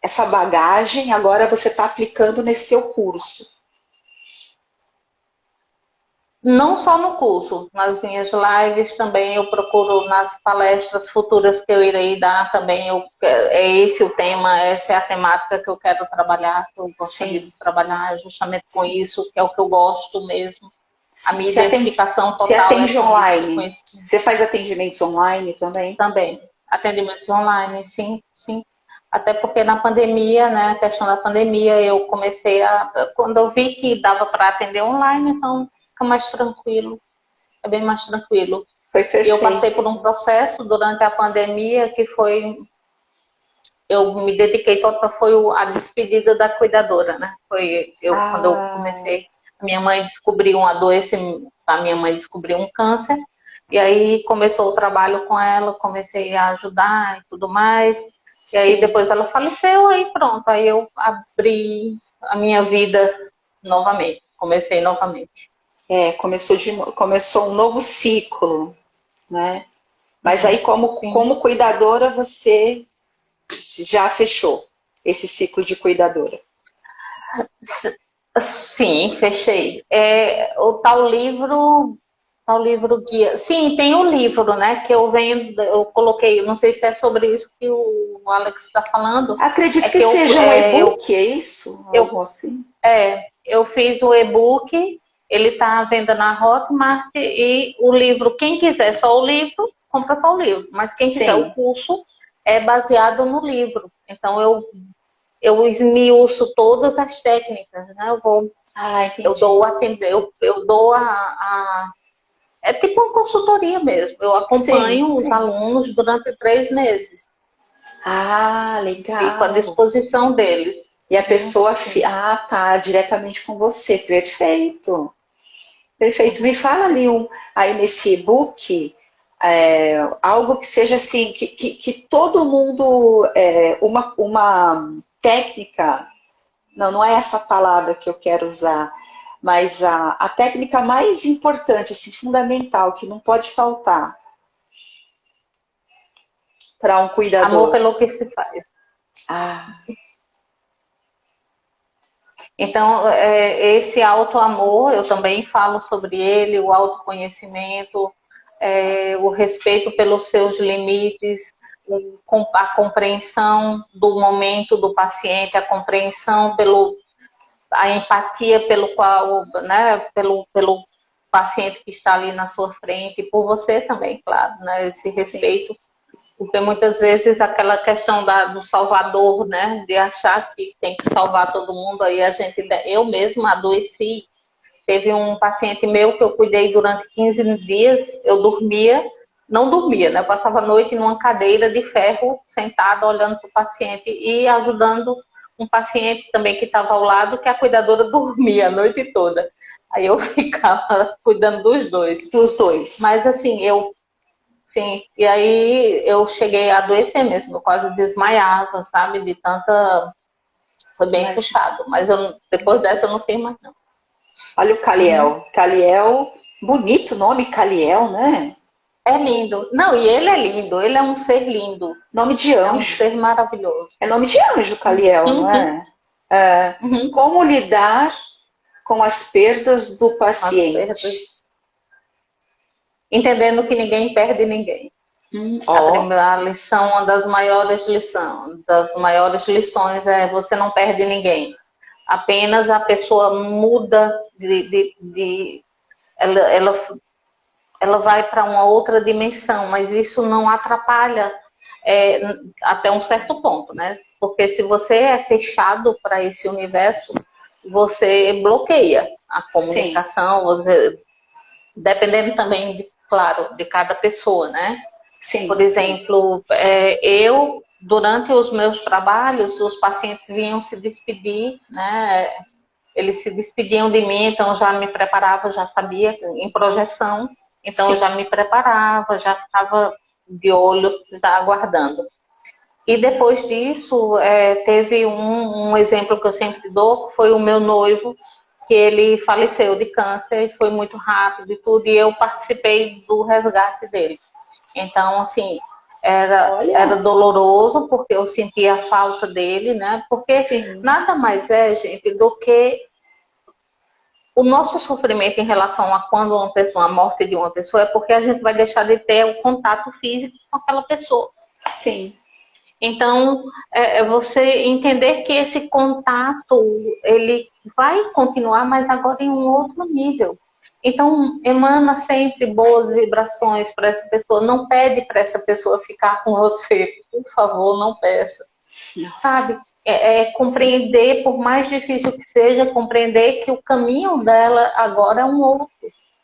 [SPEAKER 1] essa bagagem, agora você está aplicando nesse seu curso.
[SPEAKER 2] Não só no curso, nas minhas lives também eu procuro nas palestras futuras que eu irei dar também, é esse o tema, essa é a temática que eu quero trabalhar, que eu gostaria de trabalhar justamente com isso, que é o que eu gosto mesmo. A minha identificação total.
[SPEAKER 1] Você atende online? Você faz atendimentos online também?
[SPEAKER 2] Também, atendimentos online, sim. Até porque na pandemia, né, a questão da pandemia, eu comecei quando eu vi que dava para atender online, então fica mais tranquilo, é bem mais tranquilo.
[SPEAKER 1] Foi perfeito.
[SPEAKER 2] E eu passei por um processo durante a pandemia que foi eu me dediquei total, foi a despedida da cuidadora, né? Foi quando eu comecei, a minha mãe descobriu a minha mãe descobriu um câncer, e aí começou o trabalho com ela, comecei a ajudar e tudo mais, e aí
[SPEAKER 1] sim.
[SPEAKER 2] depois ela faleceu, aí pronto, aí eu abri a minha vida novamente, comecei novamente.
[SPEAKER 1] Começou um novo ciclo, né? Mas aí,
[SPEAKER 2] Sim.
[SPEAKER 1] como cuidadora, você já fechou esse ciclo de cuidadora.
[SPEAKER 2] Sim, fechei. O tal livro guia. Sim, tem um livro, né? Que eu coloquei. Não sei se é sobre isso que o Alex está falando. É
[SPEAKER 1] Acredito que
[SPEAKER 2] que
[SPEAKER 1] seja um e-book, é isso?
[SPEAKER 2] eu,
[SPEAKER 1] Algo assim?
[SPEAKER 2] eu fiz o e-book. Ele está à venda na Hotmart e o livro. Quem quiser só o livro, compra só o livro. Mas quem quiser o
[SPEAKER 1] Sim.
[SPEAKER 2] curso é baseado no livro. Então eu esmiuço todas as técnicas, né? Eu
[SPEAKER 1] Entendi.
[SPEAKER 2] dou eu dou é tipo uma consultoria mesmo. Eu
[SPEAKER 1] Sim,
[SPEAKER 2] acompanho os
[SPEAKER 1] sim.
[SPEAKER 2] alunos durante 3 meses. Fico à
[SPEAKER 1] Legal.
[SPEAKER 2] disposição deles.
[SPEAKER 1] E a pessoa,
[SPEAKER 2] Sim.
[SPEAKER 1] tá, diretamente com você. Perfeito. Perfeito. Me fala ali aí nesse e-book, algo que seja assim, que todo mundo, uma técnica, não é essa palavra que eu quero usar, mas a técnica mais importante, assim, fundamental, que não pode faltar para um
[SPEAKER 2] Amor
[SPEAKER 1] cuidador.
[SPEAKER 2] pelo que se faz.
[SPEAKER 1] Ah,
[SPEAKER 2] Então, esse auto-amor, eu também falo sobre ele, o autoconhecimento, o respeito pelos seus limites, a compreensão do momento do paciente, a compreensão a empatia pelo qual, né, pelo paciente que está ali na sua frente, e por você também, claro, né, esse
[SPEAKER 1] sim,
[SPEAKER 2] respeito, porque muitas vezes aquela questão do salvador, né, de achar que tem que salvar todo mundo, aí eu mesma adoeci. Teve um paciente meu que eu cuidei durante 15 dias, eu não dormia, né? Eu passava a noite numa cadeira de ferro, sentada, olhando para o paciente e ajudando um paciente também que estava ao lado, que a cuidadora dormia a noite toda. Aí eu ficava cuidando dos dois.
[SPEAKER 1] dos dois.
[SPEAKER 2] Mas assim, sim, e aí eu cheguei a adoecer mesmo, eu quase desmaiava, sabe? De tanta. Foi bem
[SPEAKER 1] Imagina,
[SPEAKER 2] puxado, mas depois
[SPEAKER 1] imagina.
[SPEAKER 2] dessa eu não fiz mais, não.
[SPEAKER 1] Olha o
[SPEAKER 2] Uhum.
[SPEAKER 1] Caliel. Caliel, bonito nome, Caliel, né?
[SPEAKER 2] É lindo. Não, e ele é lindo, ele é um ser lindo.
[SPEAKER 1] Nome de
[SPEAKER 2] É um
[SPEAKER 1] anjo.
[SPEAKER 2] ser maravilhoso.
[SPEAKER 1] É nome de anjo, Caliel, não
[SPEAKER 2] Uhum,
[SPEAKER 1] é? É.
[SPEAKER 2] uhum.
[SPEAKER 1] Como lidar com as perdas do
[SPEAKER 2] As perdas.
[SPEAKER 1] paciente?
[SPEAKER 2] Entendendo que ninguém perde ninguém. A
[SPEAKER 1] Ó,
[SPEAKER 2] primeira lição, uma das maiores lições é você não perde ninguém. Apenas a pessoa muda ela, ela vai para uma outra dimensão, mas isso não atrapalha é, até um certo ponto, né? Porque se você é fechado para esse universo, você bloqueia a
[SPEAKER 1] sim,
[SPEAKER 2] comunicação, dependendo também, claro, de cada pessoa, né? Por
[SPEAKER 1] sim, sim,
[SPEAKER 2] exemplo, durante os meus trabalhos, os pacientes vinham se despedir, né? Eles se despediam de mim, então eu já me preparava, já sabia em projeção, então eu já
[SPEAKER 1] sim,
[SPEAKER 2] me preparava, já estava de olho, já aguardando. E depois disso, teve um exemplo que eu sempre dou, que foi o meu noivo, que ele faleceu de câncer, e foi muito rápido e tudo, e eu participei do resgate dele. Então, assim, era
[SPEAKER 1] olha,
[SPEAKER 2] doloroso, porque eu sentia a falta dele, né? Porque
[SPEAKER 1] sim,
[SPEAKER 2] nada mais é, gente, do que o nosso sofrimento em relação a quando a morte de uma pessoa, é porque a gente vai deixar de ter o contato físico com aquela pessoa.
[SPEAKER 1] sim,
[SPEAKER 2] Então, é você entender que esse contato, ele vai continuar, mas agora em um outro nível. Então, emana sempre boas vibrações para essa pessoa. Não pede para essa pessoa ficar com você. Por favor, não peça.
[SPEAKER 1] nossa,
[SPEAKER 2] Sabe?
[SPEAKER 1] sim,
[SPEAKER 2] Compreender, por mais difícil que seja, compreender que o caminho dela agora é um outro.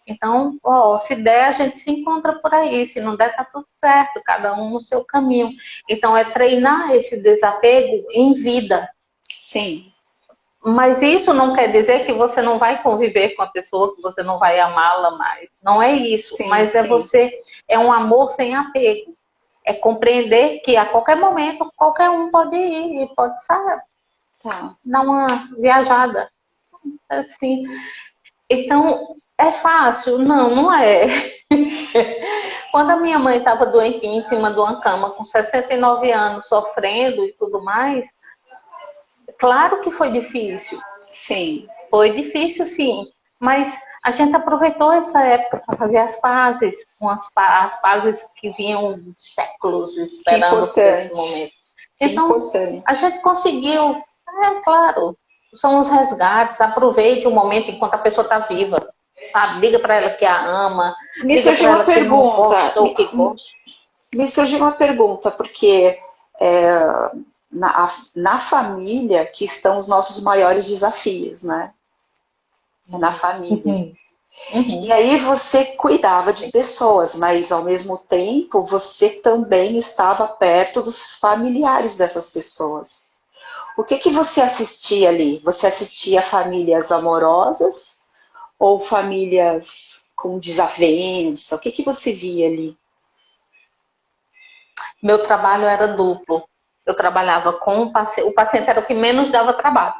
[SPEAKER 2] Então, ó, se der, a gente se encontra por aí. Se não der, tá tudo certo, cada um no seu caminho. Então, é treinar esse desapego em vida.
[SPEAKER 1] Sim.
[SPEAKER 2] Mas isso não quer dizer que você não vai conviver com a pessoa, que você não vai amá-la mais. Não é isso.
[SPEAKER 1] Sim,
[SPEAKER 2] Mas é
[SPEAKER 1] sim.
[SPEAKER 2] é um amor sem apego. É compreender que a qualquer momento, qualquer um pode ir e pode sair,
[SPEAKER 1] Tá.
[SPEAKER 2] dar uma viajada. Assim. Então, é fácil? Não, não é. Quando a minha mãe estava doentinha em cima de uma cama, com 69 anos, sofrendo e tudo mais, claro que foi difícil.
[SPEAKER 1] Sim.
[SPEAKER 2] Foi difícil, sim. Mas a gente aproveitou essa época para fazer as pazes, com as pazes que vinham séculos
[SPEAKER 1] Que
[SPEAKER 2] esperando por esse
[SPEAKER 1] importante.
[SPEAKER 2] momento.
[SPEAKER 1] Que
[SPEAKER 2] Então,
[SPEAKER 1] importante.
[SPEAKER 2] a gente conseguiu. É claro, são os resgates. Aproveite o momento enquanto a pessoa está viva. Sabe? Diga para ela que a ama,
[SPEAKER 1] Me
[SPEAKER 2] diga para
[SPEAKER 1] surgiu uma
[SPEAKER 2] ela que não
[SPEAKER 1] pergunta.
[SPEAKER 2] gosta ou que gosta.
[SPEAKER 1] Me surgiu uma pergunta, porque é, na família que estão os nossos maiores desafios, né? É na família.
[SPEAKER 2] Uhum. Uhum.
[SPEAKER 1] E aí você cuidava de pessoas, mas ao mesmo tempo você também estava perto dos familiares dessas pessoas. O que que você assistia ali? Você assistia famílias amorosas ou famílias com desavença? O que que você via ali?
[SPEAKER 2] Meu trabalho era duplo. Eu trabalhava com o paciente era o que menos dava trabalho,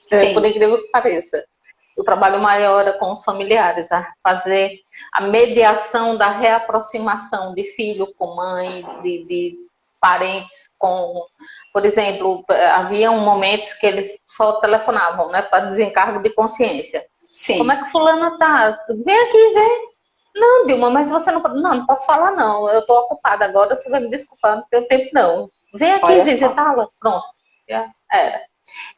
[SPEAKER 2] por
[SPEAKER 1] Sim,
[SPEAKER 2] incrível que pareça. O trabalho maior era com os familiares, a fazer a mediação da reaproximação de filho com mãe, de parentes com. Por exemplo, havia momentos que eles só telefonavam, né, para desencargo de consciência. Como é
[SPEAKER 1] sim.
[SPEAKER 2] que fulana tá? Vem aqui, vem. Não, Dilma, mas você não pode. Não, não posso falar, não. Eu estou ocupada agora, você vai me desculpar, não tenho tempo, não. Vem aqui
[SPEAKER 1] Olha só.
[SPEAKER 2] visitá-la. Pronto. Já era.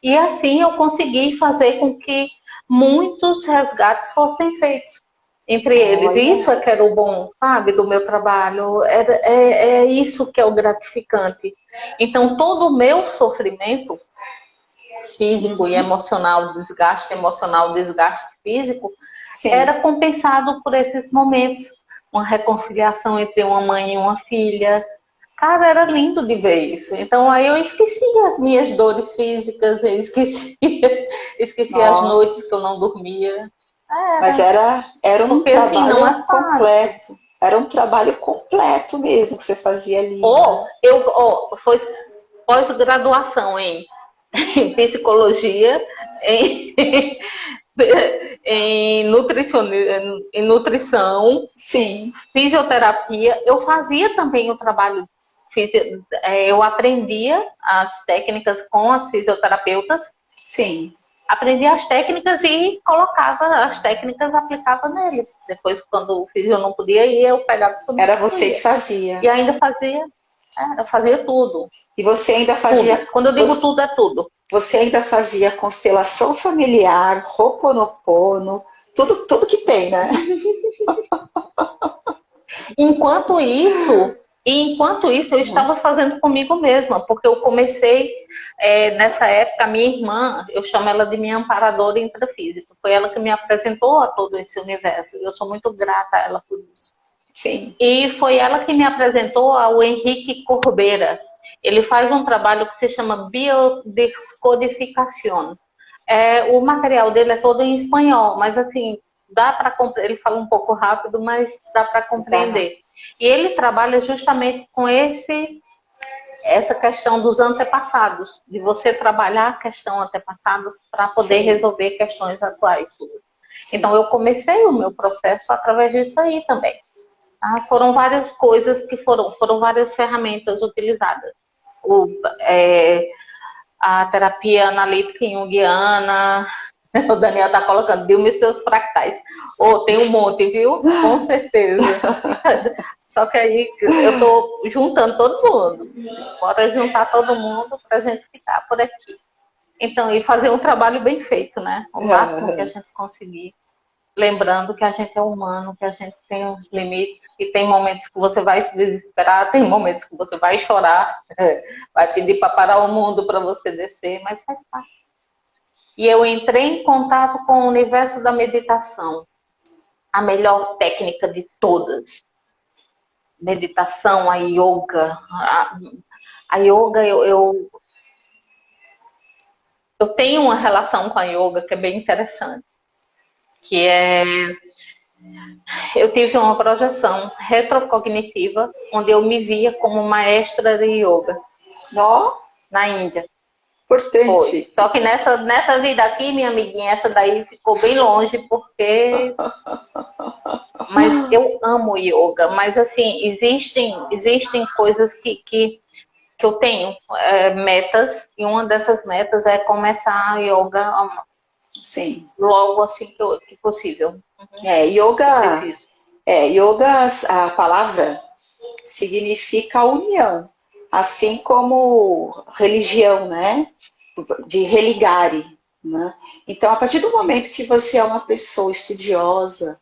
[SPEAKER 2] E assim eu consegui fazer com que muitos resgates fossem feitos entre eles. E
[SPEAKER 1] Olha.
[SPEAKER 2] isso é que era o bom, sabe, do meu trabalho. É isso que é o gratificante. Então, todo o meu sofrimento físico e
[SPEAKER 1] Uhum.
[SPEAKER 2] desgaste emocional, desgaste físico,
[SPEAKER 1] Sim.
[SPEAKER 2] era compensado por esses momentos. Uma reconciliação entre uma mãe e uma filha. Cara, era lindo de ver isso. Então aí eu esqueci as minhas dores físicas, eu esqueci, esqueci as noites
[SPEAKER 1] Nossa.
[SPEAKER 2] que eu não dormia.
[SPEAKER 1] Mas
[SPEAKER 2] Era,
[SPEAKER 1] era um
[SPEAKER 2] porque assim, não
[SPEAKER 1] trabalho
[SPEAKER 2] é fácil.
[SPEAKER 1] completo. Era um trabalho completo mesmo que você fazia ali,
[SPEAKER 2] Ou
[SPEAKER 1] né?
[SPEAKER 2] foi pós-graduação em psicologia, em, em nutrição,
[SPEAKER 1] Sim,
[SPEAKER 2] fisioterapia. Eu fazia também o trabalho, eu aprendia as técnicas com as fisioterapeutas,
[SPEAKER 1] sim.
[SPEAKER 2] aprendia as técnicas e colocava as técnicas, aplicava neles. Depois, quando o fisio não podia ir, eu pegava e
[SPEAKER 1] Era você que
[SPEAKER 2] substituía. E
[SPEAKER 1] fazia.
[SPEAKER 2] ainda eu fazia tudo,
[SPEAKER 1] E você ainda
[SPEAKER 2] tudo.
[SPEAKER 1] fazia.
[SPEAKER 2] Quando eu digo
[SPEAKER 1] Você,
[SPEAKER 2] tudo, é tudo.
[SPEAKER 1] você ainda fazia constelação familiar, Ho'oponopono, tudo que tem, né?
[SPEAKER 2] Enquanto isso, eu estava fazendo comigo mesma, porque eu comecei nessa época, a minha irmã, eu chamo ela de minha amparadora intrafísica, foi ela que me apresentou a todo esse universo, eu sou muito grata a ela por isso.
[SPEAKER 1] Sim,
[SPEAKER 2] E foi ela que me apresentou ao Henrique Corbeira. Ele faz um trabalho que se chama Biodescodificação. O material dele é todo em espanhol, mas assim, dá para ele fala um pouco rápido, mas dá para
[SPEAKER 1] tá.
[SPEAKER 2] compreender. E ele trabalha justamente com essa questão dos antepassados, de você trabalhar a questão antepassados para poder
[SPEAKER 1] Sim,
[SPEAKER 2] resolver questões atuais suas. Então
[SPEAKER 1] sim,
[SPEAKER 2] eu comecei o meu processo através disso aí também. Tá? Foram várias coisas que foram várias ferramentas utilizadas. O, é, a terapia analítica junguiana, o Daniel está colocando, Dilma e seus fractais. Tem um monte, viu? Com certeza. Só que aí eu estou juntando todo mundo. Bora juntar todo mundo para a gente ficar por aqui. Então, e fazer um trabalho bem feito, né? O máximo que a gente conseguir. Lembrando que a gente é humano, que a gente tem uns limites, que tem momentos que você vai se desesperar, tem momentos que você vai chorar, vai pedir para parar o mundo para você descer, mas faz parte. E eu entrei em contato com o universo da meditação. a melhor técnica de todas. Meditação, a yoga. A yoga, eu tenho uma relação com a yoga que é bem interessante. Que é... Eu tive uma projeção retrocognitiva, onde eu me via como maestra de yoga.
[SPEAKER 1] Ó,
[SPEAKER 2] na Índia.
[SPEAKER 1] importante.
[SPEAKER 2] Foi. Só que nessa vida aqui, minha amiguinha, essa daí ficou bem longe, porque... Mas eu amo yoga, mas assim, existem coisas que eu tenho, metas, e uma dessas metas é começar a yoga
[SPEAKER 1] Sim.
[SPEAKER 2] logo assim que possível.
[SPEAKER 1] Yoga, yoga, a palavra significa união, assim como religião, né? De religare, né? Então, a partir do momento que você é uma pessoa estudiosa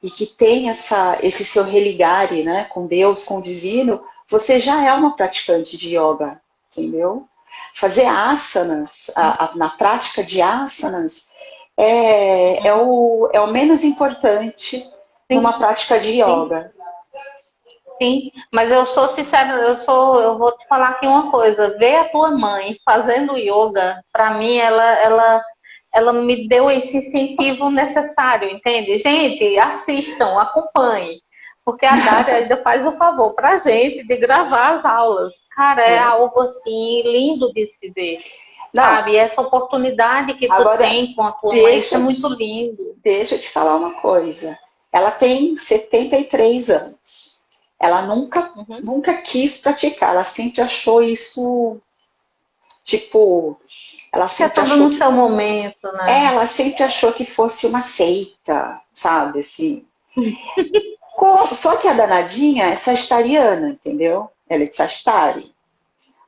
[SPEAKER 1] e que tem esse seu religare, né, com Deus, com o divino, você já é uma praticante de yoga, entendeu? Fazer asanas, na prática de asanas, é o menos importante numa prática de yoga.
[SPEAKER 2] Sim, mas eu sou sincera, eu vou te falar aqui uma coisa. Ver a tua mãe fazendo yoga, para mim, ela me deu esse incentivo necessário, entende? Gente, assistam, acompanhem. Porque a Dária ainda faz o favor pra gente de gravar as aulas. Cara, é algo assim, lindo de se ver.
[SPEAKER 1] Não,
[SPEAKER 2] sabe? Essa oportunidade que tu tem com a tua mãe, isso é muito lindo.
[SPEAKER 1] Deixa eu te falar uma coisa. Ela tem 73 anos. Ela nunca quis praticar. Ela sempre achou isso, tipo... Ela sempre
[SPEAKER 2] tudo no seu momento, né?
[SPEAKER 1] Ela sempre achou que fosse uma seita, sabe? Assim. Só que a danadinha é sagitariana, entendeu? Ela é de Sagitário.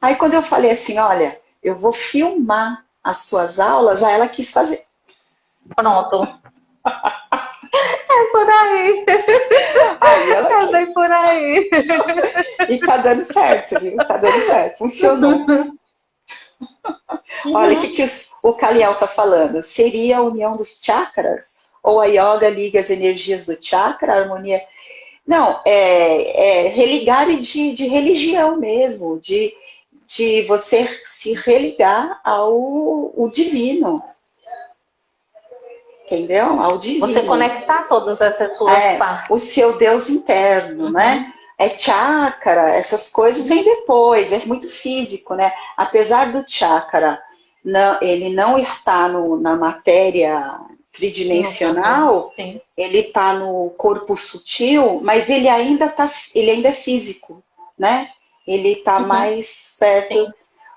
[SPEAKER 1] Aí quando eu falei assim, olha, eu vou filmar as suas aulas, aí ela quis fazer.
[SPEAKER 2] Pronto. É por aí.
[SPEAKER 1] Aí ela
[SPEAKER 2] é bem por aí.
[SPEAKER 1] E tá dando certo, viu? Tá dando certo. Funcionou. Olha, o que o Kaliel tá falando? Seria a união dos chakras? Ou a yoga liga as energias do chakra, a harmonia? Não, religar de religião mesmo, de você se religar ao divino. Entendeu? Ao divino.
[SPEAKER 2] Você conectar todas essas suas partes.
[SPEAKER 1] O seu Deus interno, né? Chakra, essas coisas vêm depois, é muito físico, né? Apesar do chakra, ele não está na matéria tridimensional, ele está no corpo sutil, mas ele ainda é físico, né? Ele está mais perto. Sim.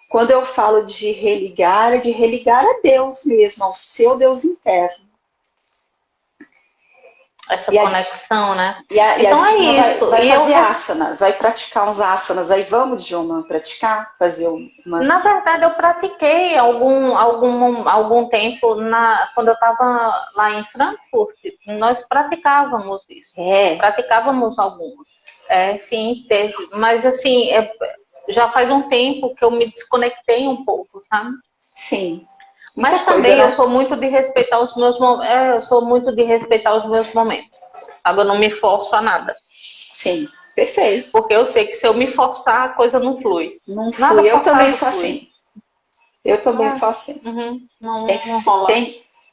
[SPEAKER 1] Quando eu falo de religar, é de religar a Deus mesmo, ao seu Deus interno.
[SPEAKER 2] Essa conexão, né?
[SPEAKER 1] Então é isso. Vai fazer asanas, vai praticar uns asanas. Aí vamos, Dilma, praticar? Fazer umas...
[SPEAKER 2] Na verdade, eu pratiquei algum tempo, quando eu estava lá em Frankfurt, nós praticávamos isso. Praticávamos alguns. Sim, teve. Mas assim, já faz um tempo que eu me desconectei um pouco, sabe?
[SPEAKER 1] Sim.
[SPEAKER 2] Mas também eu sou muito de respeitar os meus momentos. Eu sou muito de respeitar os meus momentos. Sabe? Eu não me forço a nada.
[SPEAKER 1] Sim, perfeito.
[SPEAKER 2] Porque eu sei que se eu me forçar, a coisa não flui.
[SPEAKER 1] Não flui. Eu também sou assim. Eu também sou assim.
[SPEAKER 2] Não rola.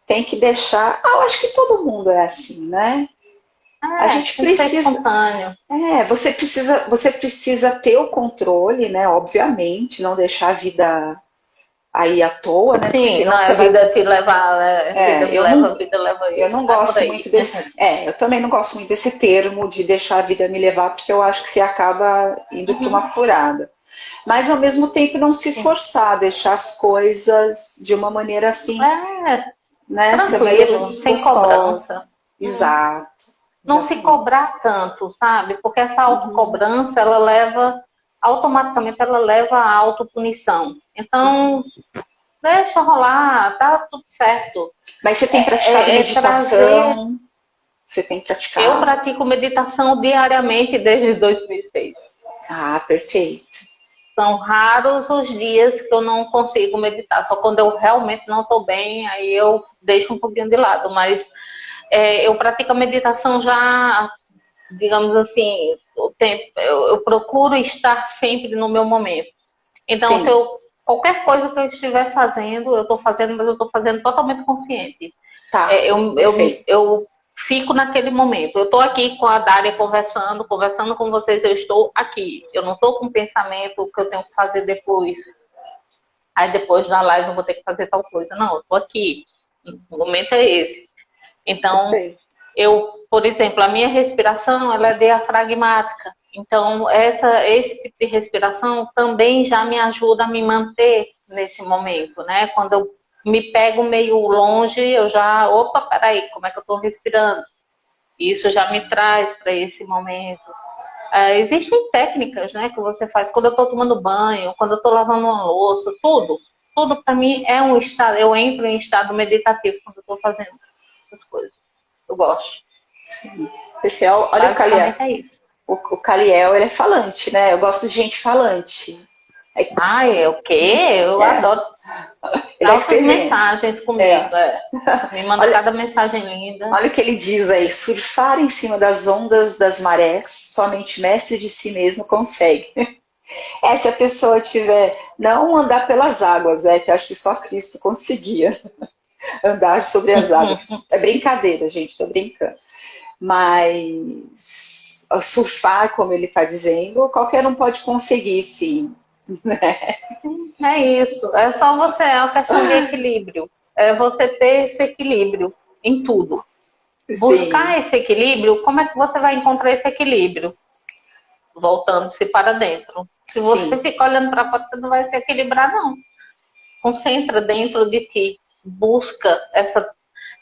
[SPEAKER 1] Tem que deixar. Eu acho que todo mundo é assim, né? A gente precisa. Você precisa ter o controle, né? Obviamente, não deixar a vida aí à toa, né?
[SPEAKER 2] Sim, não é a vida te levar, a vida leva
[SPEAKER 1] eu não gosto muito desse. Eu também não gosto muito desse termo de deixar a vida me levar, porque eu acho que você acaba indo para uma furada. Mas ao mesmo tempo não se forçar a deixar as coisas de uma maneira assim, né?
[SPEAKER 2] Tranquilo, sem cobrança.
[SPEAKER 1] Exato.
[SPEAKER 2] Não se cobrar tanto, sabe? Porque essa autocobrança, automaticamente ela leva à autopunição. Então, deixa rolar, tá tudo certo.
[SPEAKER 1] Mas você tem praticado meditação? Você tem praticado?
[SPEAKER 2] Eu pratico meditação diariamente desde 2006.
[SPEAKER 1] Ah, perfeito.
[SPEAKER 2] São raros os dias que eu não consigo meditar. Só quando eu realmente não estou bem, aí eu deixo um pouquinho de lado. Mas eu pratico a meditação já, digamos assim, o tempo, eu procuro estar sempre no meu momento. Então,
[SPEAKER 1] Sim,
[SPEAKER 2] qualquer coisa que eu estiver fazendo, eu estou fazendo, mas eu estou fazendo totalmente consciente.
[SPEAKER 1] tá, perfeito.
[SPEAKER 2] Eu fico naquele momento. Eu estou aqui com a Dália conversando com vocês, eu estou aqui. Eu não estou com o pensamento que eu tenho que fazer depois. Aí depois da live eu vou ter que fazer tal coisa. Não, eu estou aqui. O momento é esse. Então,
[SPEAKER 1] Perfeito.
[SPEAKER 2] por exemplo, a minha respiração, ela é diafragmática. Então, esse tipo de respiração também já me ajuda a me manter nesse momento, né? Quando eu me pego meio longe, opa, peraí, como é que eu estou respirando? Isso já me traz para esse momento. Existem técnicas, né, que você faz quando eu estou tomando banho, quando eu estou lavando uma louça, tudo. Tudo para mim é um estado, eu entro em estado meditativo quando eu estou fazendo essas coisas. Eu gosto.
[SPEAKER 1] Sim. Perfeito. Olha o Caliel.
[SPEAKER 2] Basicamente é isso.
[SPEAKER 1] O Caliel, ele é falante, né? Eu gosto de gente falante.
[SPEAKER 2] É o quê? Eu
[SPEAKER 1] É,
[SPEAKER 2] adoro
[SPEAKER 1] ele é
[SPEAKER 2] altas
[SPEAKER 1] escrevendo.
[SPEAKER 2] mensagens
[SPEAKER 1] É.
[SPEAKER 2] comigo. Me manda
[SPEAKER 1] Olha,
[SPEAKER 2] cada mensagem linda.
[SPEAKER 1] olha o que ele diz aí: surfar em cima das ondas das marés, somente mestre de si mesmo consegue. Se a pessoa tiver, não andar pelas águas, né? Que eu acho que só Cristo conseguia andar sobre as águas. É brincadeira, gente, tô brincando. Mas surfar, como ele está dizendo, qualquer um pode conseguir, sim. Né?
[SPEAKER 2] É isso. É só você, é uma questão de equilíbrio. É você ter esse equilíbrio em tudo.
[SPEAKER 1] Sim,
[SPEAKER 2] Buscar esse equilíbrio, como é que você vai encontrar esse equilíbrio? Voltando-se para dentro. Se você
[SPEAKER 1] sim,
[SPEAKER 2] fica olhando para fora, você não vai se equilibrar, não. Concentra dentro de ti. Busca essa,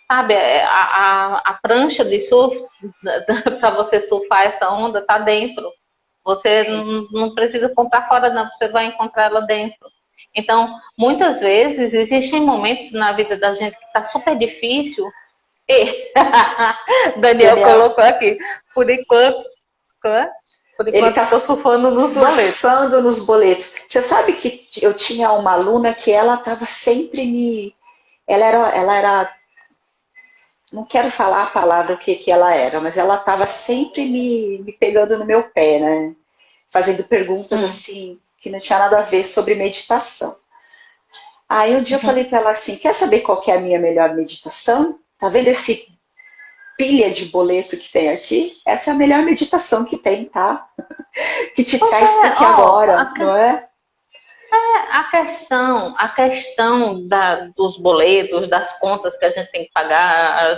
[SPEAKER 2] sabe, a prancha de surf, para você surfar essa onda, está dentro. Você
[SPEAKER 1] sim.
[SPEAKER 2] não precisa comprar fora, não. Você vai encontrar ela dentro. Então, muitas vezes, existem momentos na vida da gente que está super difícil. E Daniel
[SPEAKER 1] Daniel,
[SPEAKER 2] colocou aqui, por enquanto, por
[SPEAKER 1] ele
[SPEAKER 2] enquanto
[SPEAKER 1] está
[SPEAKER 2] estou surfando nos boletos.
[SPEAKER 1] surfando nos boletos. Você sabe que eu tinha uma aluna que ela estava sempre me. Ela era. Não quero falar a palavra que ela era, mas ela estava sempre me pegando no meu pé, né? Fazendo perguntas
[SPEAKER 2] Hum,
[SPEAKER 1] assim, que não tinha nada a ver sobre meditação. Aí um dia eu falei
[SPEAKER 2] uhum.
[SPEAKER 1] para ela assim: quer saber qual que é a minha melhor meditação? Tá vendo esse pilha de boleto que tem aqui? Essa é a melhor meditação que tem, tá? Que te
[SPEAKER 2] Pois
[SPEAKER 1] traz
[SPEAKER 2] é,
[SPEAKER 1] pro que
[SPEAKER 2] ó,
[SPEAKER 1] agora, não é?
[SPEAKER 2] a questão dos boletos, das contas que a gente tem que pagar,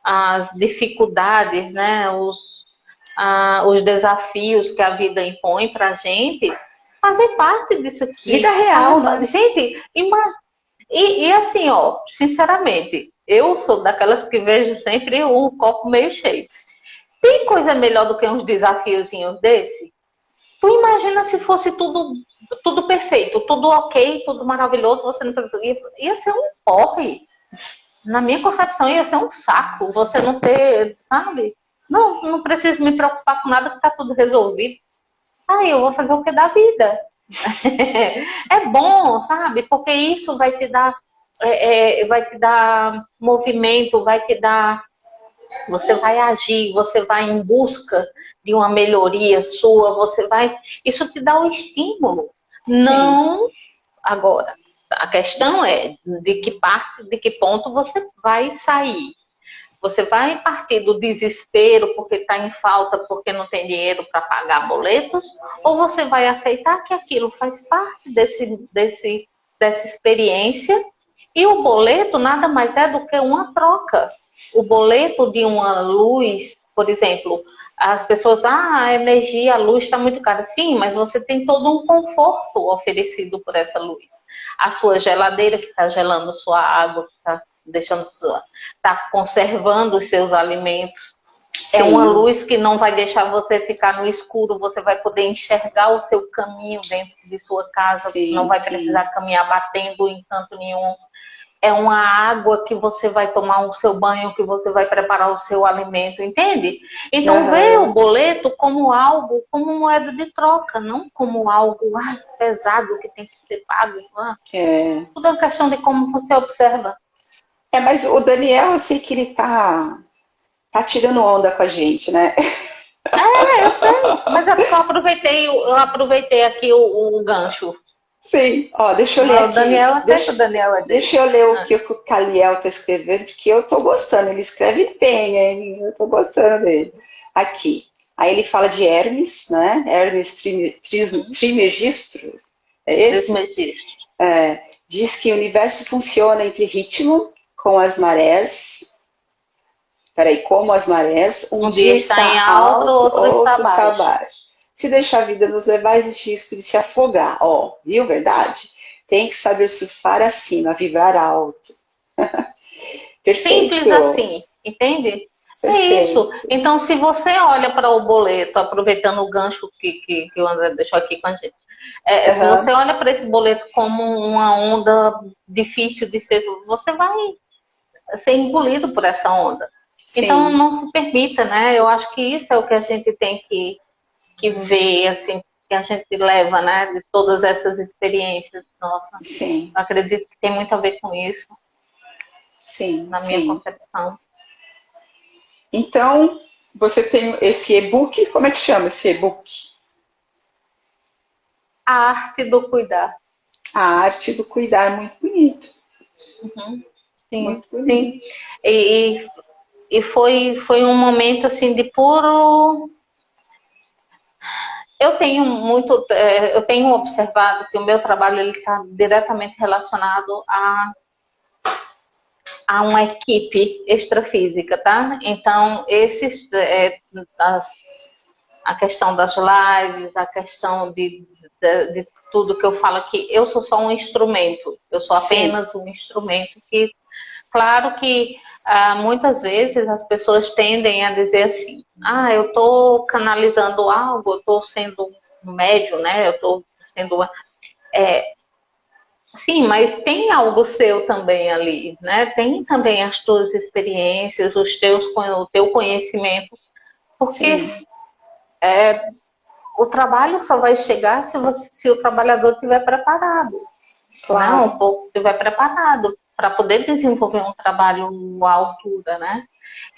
[SPEAKER 2] as dificuldades, né, os desafios que a vida impõe para a gente, fazem parte disso
[SPEAKER 1] Vida
[SPEAKER 2] aqui.
[SPEAKER 1] real, né?
[SPEAKER 2] Gente, e assim, ó, sinceramente, eu sou daquelas que vejo sempre o copo meio cheio. Tem coisa melhor do que uns desafiozinhos desse? Tu imagina se fosse tudo perfeito, tudo ok, tudo maravilhoso, você não ia ser um porre. Na minha concepção, ia ser um saco você não ter, sabe? Não preciso me preocupar com nada que tá tudo resolvido. Aí eu vou fazer o que da vida? É bom, sabe? Porque isso vai te dar movimento, vai te dar. Você vai agir, você vai em busca de uma melhoria sua, você vai. Isso te dá o estímulo.
[SPEAKER 1] Sim.
[SPEAKER 2] Não agora. A questão é de que ponto você vai sair. Você vai partir do desespero porque está em falta, porque não tem dinheiro para pagar boletos, ou você vai aceitar que aquilo faz parte dessa experiência e o boleto nada mais é do que uma troca. O boleto de uma luz, por exemplo, as pessoas, a energia, a luz está muito cara. Sim, mas você tem todo um conforto oferecido por essa luz. A sua geladeira que está gelando sua água, que está deixando sua, está conservando os seus alimentos. É uma
[SPEAKER 1] Sim,
[SPEAKER 2] luz que não vai deixar você ficar no escuro, você vai poder enxergar o seu caminho dentro de sua casa, não
[SPEAKER 1] sim,
[SPEAKER 2] vai
[SPEAKER 1] sim.
[SPEAKER 2] precisar caminhar batendo em canto nenhum. É uma água que você vai tomar o seu banho, que você vai preparar o seu alimento, entende? Então vê o
[SPEAKER 1] Aham.
[SPEAKER 2] boleto como algo, como moeda de troca, não como algo pesado que tem que ser pago.
[SPEAKER 1] É.
[SPEAKER 2] Tudo é uma questão de como você observa.
[SPEAKER 1] Mas o Daniel, eu sei que ele tá. tá tirando onda com a gente, né?
[SPEAKER 2] Eu sei, mas é porque eu aproveitei aqui o gancho.
[SPEAKER 1] Sim, ó, deixa eu ler
[SPEAKER 2] O
[SPEAKER 1] aqui.
[SPEAKER 2] Daniel, eu sei que o Daniel é
[SPEAKER 1] Deixa
[SPEAKER 2] desse.
[SPEAKER 1] eu ler o
[SPEAKER 2] Ah,
[SPEAKER 1] que o Caliel tá escrevendo, porque eu tô gostando. Ele escreve bem, hein? Eu tô gostando dele. Aqui. Aí ele fala de Hermes, né? Hermes Trismegisto. É esse?
[SPEAKER 2] Trismegisto.
[SPEAKER 1] Diz que o universo funciona entre ritmo, com as marés. Peraí, como as marés, um
[SPEAKER 2] Um dia
[SPEAKER 1] dia
[SPEAKER 2] está em
[SPEAKER 1] está
[SPEAKER 2] alto,
[SPEAKER 1] alto,
[SPEAKER 2] outro está
[SPEAKER 1] outro está
[SPEAKER 2] baixo.
[SPEAKER 1] abaixo. Se deixar a vida nos levar, existe risco de se afogar. Ó, viu, verdade? Tem que saber surfar acima, vibrar alto.
[SPEAKER 2] Simples
[SPEAKER 1] Perfeito,
[SPEAKER 2] assim, entende? É isso.
[SPEAKER 1] perfeito.
[SPEAKER 2] Então, se você olha para o boleto, aproveitando o gancho que o André deixou aqui com a gente, se você
[SPEAKER 1] Aham,
[SPEAKER 2] olha para esse boleto como uma onda difícil de ser, você vai ser engolido por essa onda. Então,
[SPEAKER 1] sim,
[SPEAKER 2] não se permita, né? Eu acho que isso é o que a gente tem que ver, assim, que a gente leva, né, de todas essas experiências. Nossa,
[SPEAKER 1] sim,
[SPEAKER 2] acredito que tem muito a ver com isso,
[SPEAKER 1] sim,
[SPEAKER 2] na minha
[SPEAKER 1] sim.
[SPEAKER 2] concepção.
[SPEAKER 1] Então, você tem esse e-book, como é que chama esse e-book?
[SPEAKER 2] A arte do cuidar.
[SPEAKER 1] A arte do cuidar, muito bonito,
[SPEAKER 2] Uhum. Sim,
[SPEAKER 1] muito bonito.
[SPEAKER 2] sim. E foi um momento assim de puro. Eu tenho observado que o meu trabalho ele está diretamente relacionado a uma equipe extrafísica, tá? Então, a questão das lives, a questão de tudo que eu falo aqui, eu sou só um instrumento, eu sou
[SPEAKER 1] Sim,
[SPEAKER 2] apenas um instrumento que, claro que muitas vezes as pessoas tendem a dizer assim, eu estou canalizando algo, eu estou sendo um médium, né? Eu estou sendo sim, mas tem algo seu também ali, né? Tem também as tuas experiências, o teu conhecimento, porque
[SPEAKER 1] sim,
[SPEAKER 2] o trabalho só vai chegar se o trabalhador estiver preparado, né? O
[SPEAKER 1] claro,
[SPEAKER 2] povo estiver preparado para poder desenvolver um trabalho à altura, né?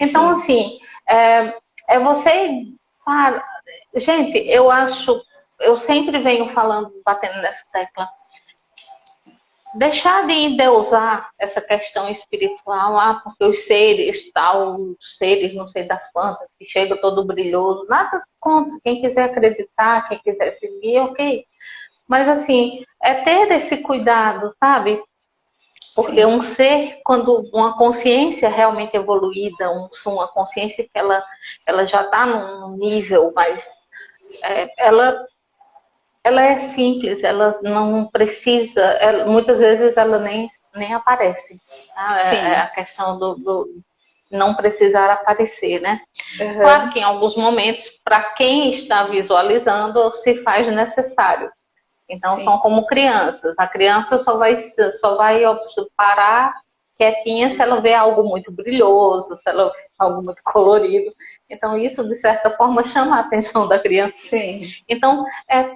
[SPEAKER 2] Então,
[SPEAKER 1] sim,
[SPEAKER 2] assim, você. Para, gente, eu sempre venho falando, batendo nessa tecla, deixar de endeusar essa questão espiritual, porque os seres, tal, os seres não sei das quantas, que chega todo brilhoso, nada contra, quem quiser acreditar, quem quiser seguir, ok. Mas assim, é ter esse cuidado, sabe? Porque
[SPEAKER 1] sim,
[SPEAKER 2] um ser, quando uma consciência realmente evoluída, uma consciência que ela já está num nível mais. Ela ela é simples, ela não precisa, muitas vezes ela nem aparece. Tá? É
[SPEAKER 1] sim.
[SPEAKER 2] a questão do não precisar aparecer, né? Claro
[SPEAKER 1] Aham,
[SPEAKER 2] que em alguns momentos, para quem está visualizando, se faz necessário. Então, são
[SPEAKER 1] sim,
[SPEAKER 2] como crianças. A criança só vai parar quietinha se ela vê algo muito brilhoso, se ela vê algo muito colorido. Então, isso, de certa forma, chama a atenção da criança.
[SPEAKER 1] sim,
[SPEAKER 2] Então,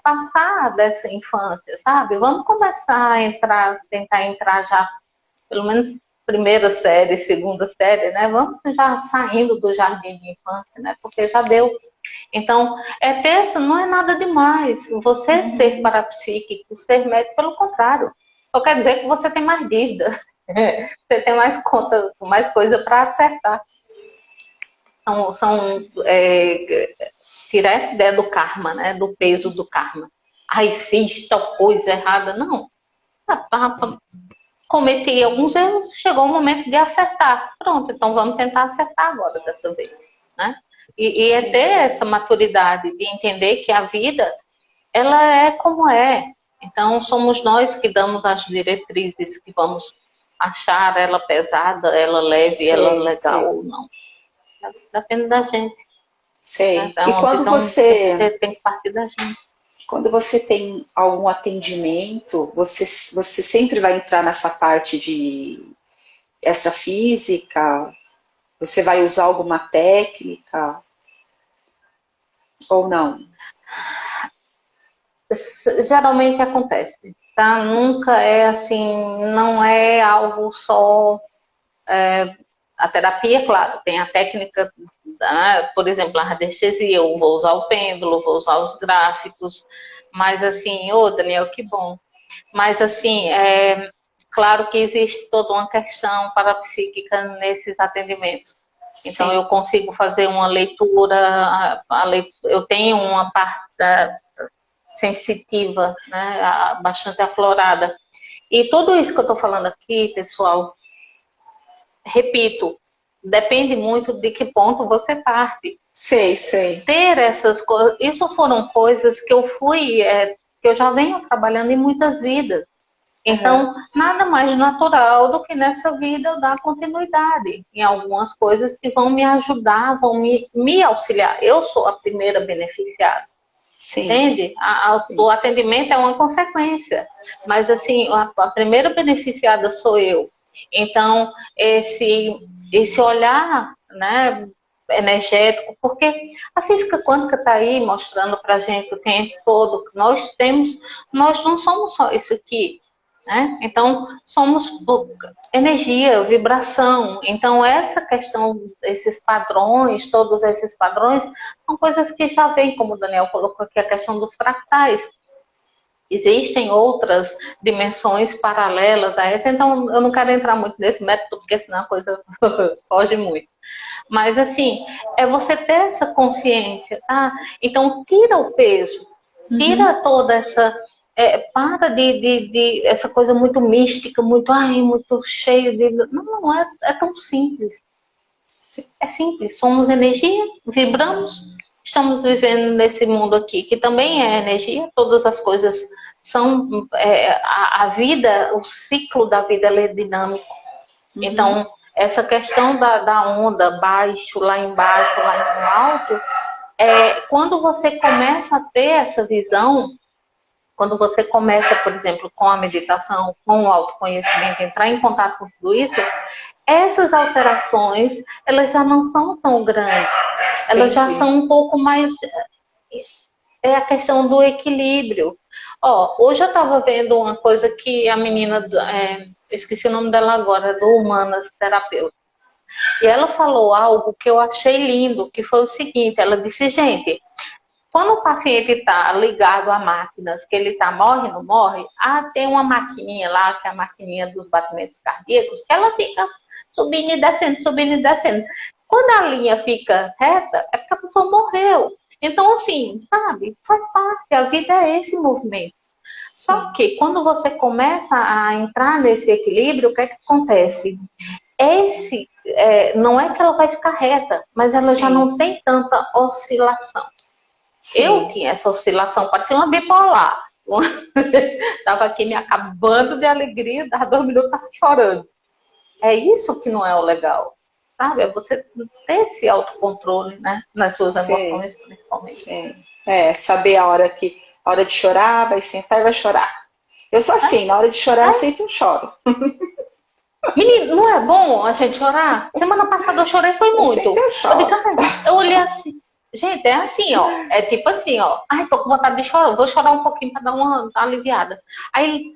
[SPEAKER 2] passar dessa infância, sabe? Vamos começar a tentar entrar já, pelo menos primeira série, segunda série, né? Vamos já saindo do jardim de infância, né? Porque já deu. Então, ter, não é nada demais. Você ser parapsíquico, ser médico, pelo contrário. Só quer dizer que você tem mais dívida. Você tem mais conta, mais coisa para acertar. Tirar essa ideia do karma, né? Do peso do karma. Ai, fiz tal coisa errada. Não. Cometi alguns erros, chegou o momento de acertar. Pronto, então vamos tentar acertar agora dessa vez, né? E é ter
[SPEAKER 1] sim,
[SPEAKER 2] essa maturidade de entender que a vida, ela é como é. Então, somos nós que damos as diretrizes, que vamos achar ela pesada, ela leve, ela
[SPEAKER 1] sei,
[SPEAKER 2] legal
[SPEAKER 1] sei,
[SPEAKER 2] ou não. Depende da gente. Né?
[SPEAKER 1] sei. E
[SPEAKER 2] Então, a visão tem que partir da gente.
[SPEAKER 1] quando você tem algum atendimento, você sempre vai entrar nessa parte de extrafísica? Você vai usar alguma técnica ou não?
[SPEAKER 2] Geralmente acontece, tá? Nunca é assim, não é algo só. A terapia, claro, tem a técnica por exemplo, a radiestesia, eu vou usar o pêndulo, vou usar os gráficos, mas assim, Daniel, que bom. Mas assim, claro que existe toda uma questão parapsíquica nesses atendimentos. Então,
[SPEAKER 1] Sim.
[SPEAKER 2] eu consigo fazer uma leitura, eu tenho uma parte sensitiva, né, bastante aflorada. E tudo isso que eu estou falando aqui, pessoal, repito, depende muito de que ponto você parte.
[SPEAKER 1] Sei.
[SPEAKER 2] Ter essas coisas, isso foram coisas que eu que eu já venho trabalhando em muitas vidas. Então, nada mais natural do que nessa vida eu dar continuidade em algumas coisas que vão me ajudar, vão me auxiliar. Eu sou a primeira beneficiada.
[SPEAKER 1] Sim.
[SPEAKER 2] Entende? O atendimento é uma consequência, mas assim, a primeira beneficiada sou eu. Então, esse olhar, né, energético, porque a física quântica está aí mostrando para a gente o tempo todo que nós não somos só isso aqui, né? Então, somos energia, vibração. Então, essa questão, esses padrões, todos esses padrões, são coisas que já vêm, como o Daniel colocou aqui, a questão dos fractais. Existem outras dimensões paralelas a essa, então eu não quero entrar muito nesse método, porque senão a coisa foge muito. Mas, assim, é você ter essa consciência, tá? Então, tira o peso, tira toda essa... para de essa coisa muito mística, muito cheio de... Não é tão simples. É simples, somos energia, vibramos, estamos vivendo nesse mundo aqui, que também é energia, todas as coisas são... a vida, o ciclo da vida, ele é dinâmico. Então, essa questão da onda, baixo, lá embaixo, lá no alto, quando você começa a ter essa visão, quando você começa, por exemplo, com a meditação, com o autoconhecimento, entrar em contato com tudo isso, essas alterações, elas já não são tão grandes. Elas já são um pouco mais... É a questão do equilíbrio. Hoje eu estava vendo uma coisa que a menina, esqueci o nome dela agora, do Humanas Terapeuta. E ela falou algo que eu achei lindo, que foi o seguinte, ela disse, gente, quando o paciente está ligado a máquinas, que ele está morre, não morre, tem uma maquininha lá, que é a maquininha dos batimentos cardíacos, que ela fica subindo e descendo, subindo e descendo. Quando a linha fica reta, é porque a pessoa morreu. Então, assim, sabe, faz parte, a vida é esse movimento. Só que quando você começa a entrar nesse equilíbrio, o que é que acontece? Não é que ela vai ficar reta, mas ela já não tem tanta oscilação. Eu tinha essa oscilação, parecia uma bipolar. Estava aqui me acabando de alegria, dava 2 minutos, estava chorando. É isso que não é o legal, sabe? É você ter esse autocontrole, né? Nas suas emoções, principalmente.
[SPEAKER 1] Saber a hora de chorar, vai sentar e vai chorar. Eu sou assim, na hora de chorar eu sento e choro.
[SPEAKER 2] Menino, não é bom a gente chorar? Semana passada eu chorei, foi muito. Eu olhei assim, gente, é assim, é tipo assim, ai, tô com vontade de chorar, vou chorar um pouquinho para dar uma aliviada. Aí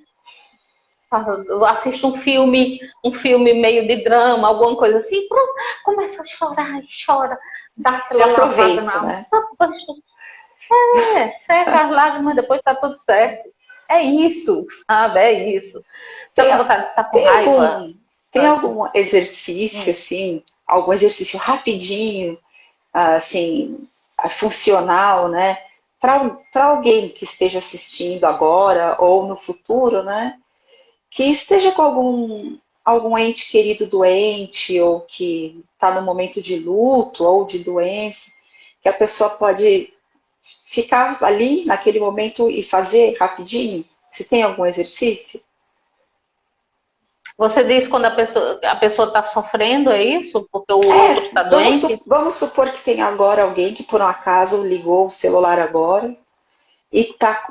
[SPEAKER 2] eu assisto um filme meio de drama, alguma coisa assim, pronto, começa a chorar e chora, dá aquela
[SPEAKER 1] aproveita, né?
[SPEAKER 2] Seca as lágrimas, depois tá tudo certo. É isso, sabe? É isso.
[SPEAKER 1] Tem algum exercício, assim, algum exercício rapidinho, assim, funcional, né? Para alguém que esteja assistindo agora ou no futuro, né? Que esteja com algum ente querido doente ou que está no momento de luto ou de doença, que a pessoa pode ficar ali naquele momento e fazer rapidinho? Se tem algum exercício?
[SPEAKER 2] Você diz quando a pessoa está sofrendo, é isso? Porque o outro está doente?
[SPEAKER 1] Vamos supor que tem agora alguém que por um acaso ligou o celular agora e está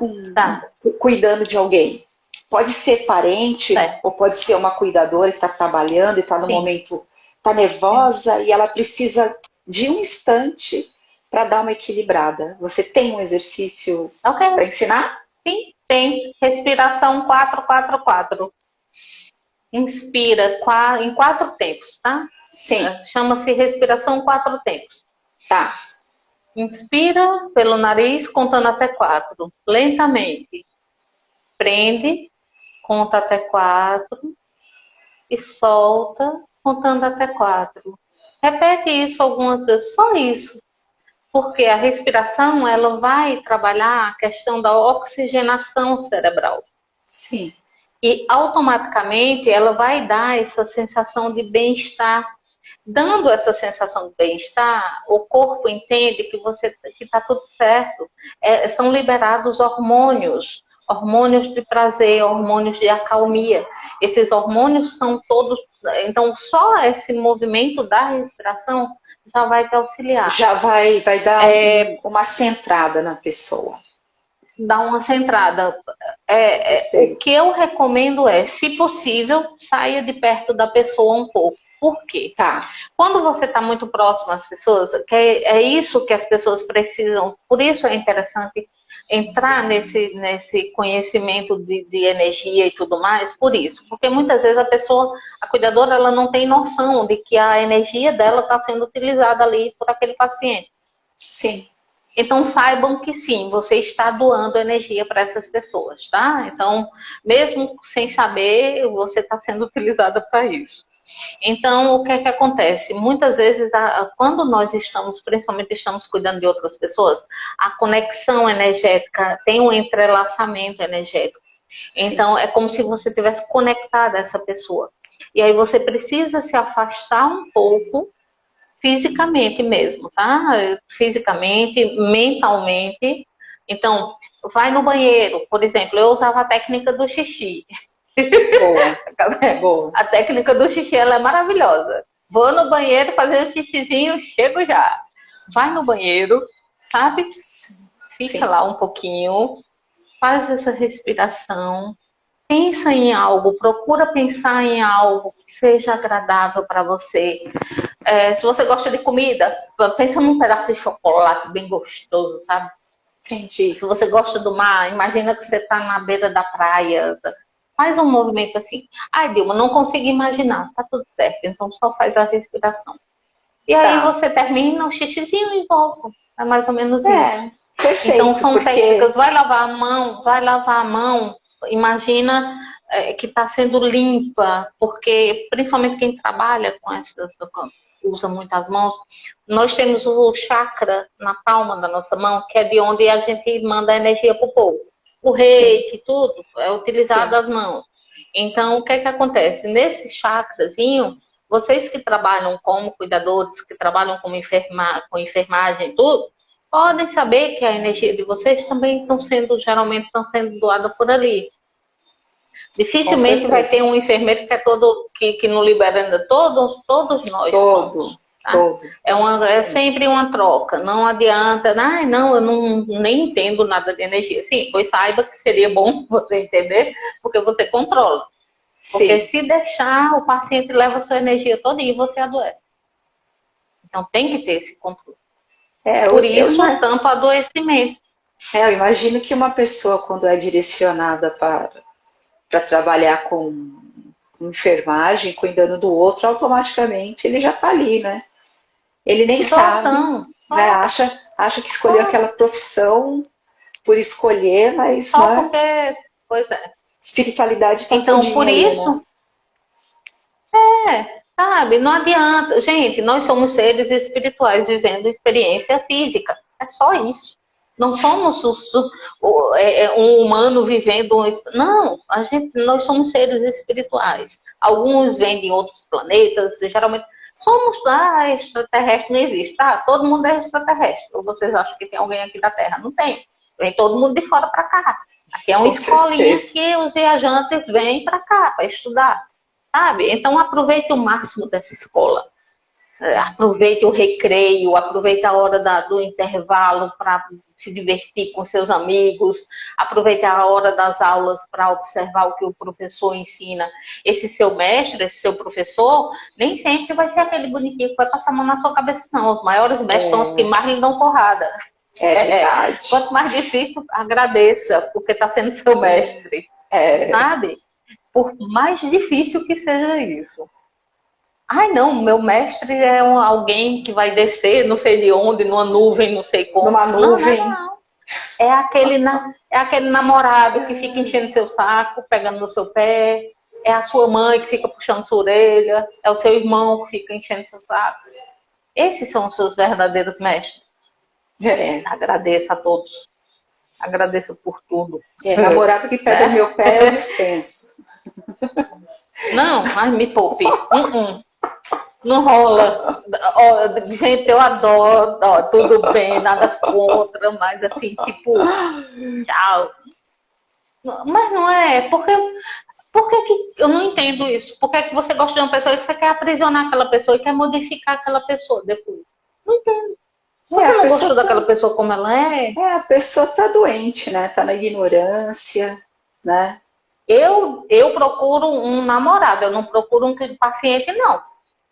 [SPEAKER 1] cuidando de alguém. Pode ser parente, ou pode ser uma cuidadora que está trabalhando e está no momento, está nervosa e ela precisa de um instante para dar uma equilibrada. Você tem um exercício para ensinar?
[SPEAKER 2] Sim, tem. Respiração 4-4-4. Inspira em 4 tempos, tá?
[SPEAKER 1] Sim.
[SPEAKER 2] Chama-se respiração 4 tempos.
[SPEAKER 1] Tá.
[SPEAKER 2] Inspira pelo nariz, contando até 4. Lentamente. Prende, conta até 4. E solta, contando até 4. Repete isso algumas vezes, só isso. Porque a respiração, ela vai trabalhar a questão da oxigenação cerebral.
[SPEAKER 1] Sim.
[SPEAKER 2] E automaticamente ela vai dar essa sensação de bem-estar. Dando essa sensação de bem-estar, o corpo entende que está tudo certo. São liberados hormônios de prazer, hormônios de acalmia. Esses hormônios são todos. Então, só esse movimento da respiração já vai te auxiliar.
[SPEAKER 1] Já vai dar uma centrada na pessoa.
[SPEAKER 2] Dá uma centrada. O que eu recomendo se possível, saia de perto da pessoa um pouco. Por quê?
[SPEAKER 1] Tá.
[SPEAKER 2] Quando você está muito próximo às pessoas, é isso que as pessoas precisam. Por isso é interessante entrar nesse conhecimento de energia e tudo mais, por isso. Porque muitas vezes a cuidadora, ela não tem noção de que a energia dela está sendo utilizada ali por aquele paciente.
[SPEAKER 1] Sim.
[SPEAKER 2] Então, saibam que sim, você está doando energia para essas pessoas, tá? Então, mesmo sem saber, você está sendo utilizada para isso. Então, o que é que acontece? Muitas vezes, quando nós principalmente estamos cuidando de outras pessoas, a conexão energética tem um entrelaçamento energético. Então, é como se você tivesse conectado a essa pessoa. E aí você precisa se afastar um pouco, fisicamente mesmo, tá? Fisicamente, mentalmente. Então, vai no banheiro, por exemplo, eu usava a técnica do xixi.
[SPEAKER 1] Boa.
[SPEAKER 2] A técnica do xixi, ela é maravilhosa. Vou no banheiro fazer um xixizinho, chego já. Vai no banheiro, sabe? Fica lá um pouquinho, faz essa respiração, pensa em algo, procura pensar em algo que seja agradável para você. Se você gosta de comida, pensa num pedaço de chocolate bem gostoso, sabe?
[SPEAKER 1] Entendi.
[SPEAKER 2] Se você gosta do mar, imagina que você está na beira da praia. Faz um movimento assim. Ai, Dilma, não consigo imaginar. Tá tudo certo. Então só faz a respiração. E aí você termina o xixizinho e volta. É mais ou menos isso.
[SPEAKER 1] Perfeito,
[SPEAKER 2] então são técnicas. Vai lavar a mão. Imagina que está sendo limpa, porque principalmente quem trabalha com usa muitas mãos, nós temos o chakra na palma da nossa mão, que é de onde a gente manda a energia para o povo. O reiki, tudo, é utilizado as mãos. Então, o que é que acontece? Nesse chakrazinho, vocês que trabalham como cuidadores, que trabalham com enfermagem, tudo, podem saber que a energia de vocês também geralmente estão sendo doada por ali. Dificilmente vai ter um enfermeiro que é que não libera ainda todos nós.
[SPEAKER 1] Todo.
[SPEAKER 2] É sempre uma troca. Não adianta, eu nem entendo nada de energia. Sim, pois saiba que seria bom você entender, porque você controla. Porque se deixar, o paciente leva a sua energia toda e você adoece. Então tem que ter esse controle. Por isso, tanto adoecimento.
[SPEAKER 1] Eu imagino que uma pessoa, quando é direcionada para trabalhar com enfermagem, cuidando do outro, automaticamente ele já está ali, né? Ele nem sabe, né? Acha que escolheu aquela profissão por escolher, mas
[SPEAKER 2] só porque, pois é.
[SPEAKER 1] Espiritualidade está
[SPEAKER 2] então por
[SPEAKER 1] aí,
[SPEAKER 2] isso
[SPEAKER 1] né?
[SPEAKER 2] Sabe, não adianta. Gente, nós somos seres espirituais vivendo experiência física. É só isso. Não somos um humano vivendo Não, nós somos seres espirituais. Alguns vêm de outros planetas, geralmente somos extraterrestre não existe, tá? Todo mundo é extraterrestre. Ou vocês acham que tem alguém aqui da Terra? Não tem. Vem todo mundo de fora para cá. Aqui é uma escolinha que os viajantes vêm para cá para estudar. Sabe? Então aproveite o máximo dessa escola. Aproveite o recreio, aproveite a hora do intervalo para se divertir com seus amigos, aproveite a hora das aulas para observar o que o professor ensina. Esse seu mestre, esse seu professor, nem sempre vai ser aquele bonitinho que vai passar a mão na sua cabeça, não. Os maiores mestres são os que mais lhe dão porrada.
[SPEAKER 1] É verdade.
[SPEAKER 2] Quanto mais difícil, agradeça, porque está sendo seu mestre. Sabe? Por mais difícil que seja isso. Ai, não, meu mestre é alguém que vai descer, não sei de onde, numa nuvem, não sei como.
[SPEAKER 1] Numa
[SPEAKER 2] Não, não,
[SPEAKER 1] nuvem.
[SPEAKER 2] não. É aquele namorado que fica enchendo seu saco, pegando no seu pé. É a sua mãe que fica puxando sua orelha. É o seu irmão que fica enchendo seu saco. Esses são os seus verdadeiros mestres.
[SPEAKER 1] É,
[SPEAKER 2] Agradeço a todos. Agradeço por tudo.
[SPEAKER 1] namorado que pega no
[SPEAKER 2] Né?
[SPEAKER 1] meu pé, eu dispenso.
[SPEAKER 2] Não, mas me poupe. Não rola. Ó, gente, eu adoro. Ó, tudo bem, nada contra, mas assim, tipo, tchau. Mas não é. Por que eu não entendo isso? Por que você gosta de uma pessoa e você quer aprisionar aquela pessoa e quer modificar aquela pessoa depois? Não entendo. Você
[SPEAKER 1] A
[SPEAKER 2] não
[SPEAKER 1] pessoa
[SPEAKER 2] gostou
[SPEAKER 1] tá,
[SPEAKER 2] daquela pessoa como ela é?
[SPEAKER 1] a pessoa tá doente, né? Tá na ignorância, né?
[SPEAKER 2] Eu procuro um namorado, eu não procuro um paciente, não.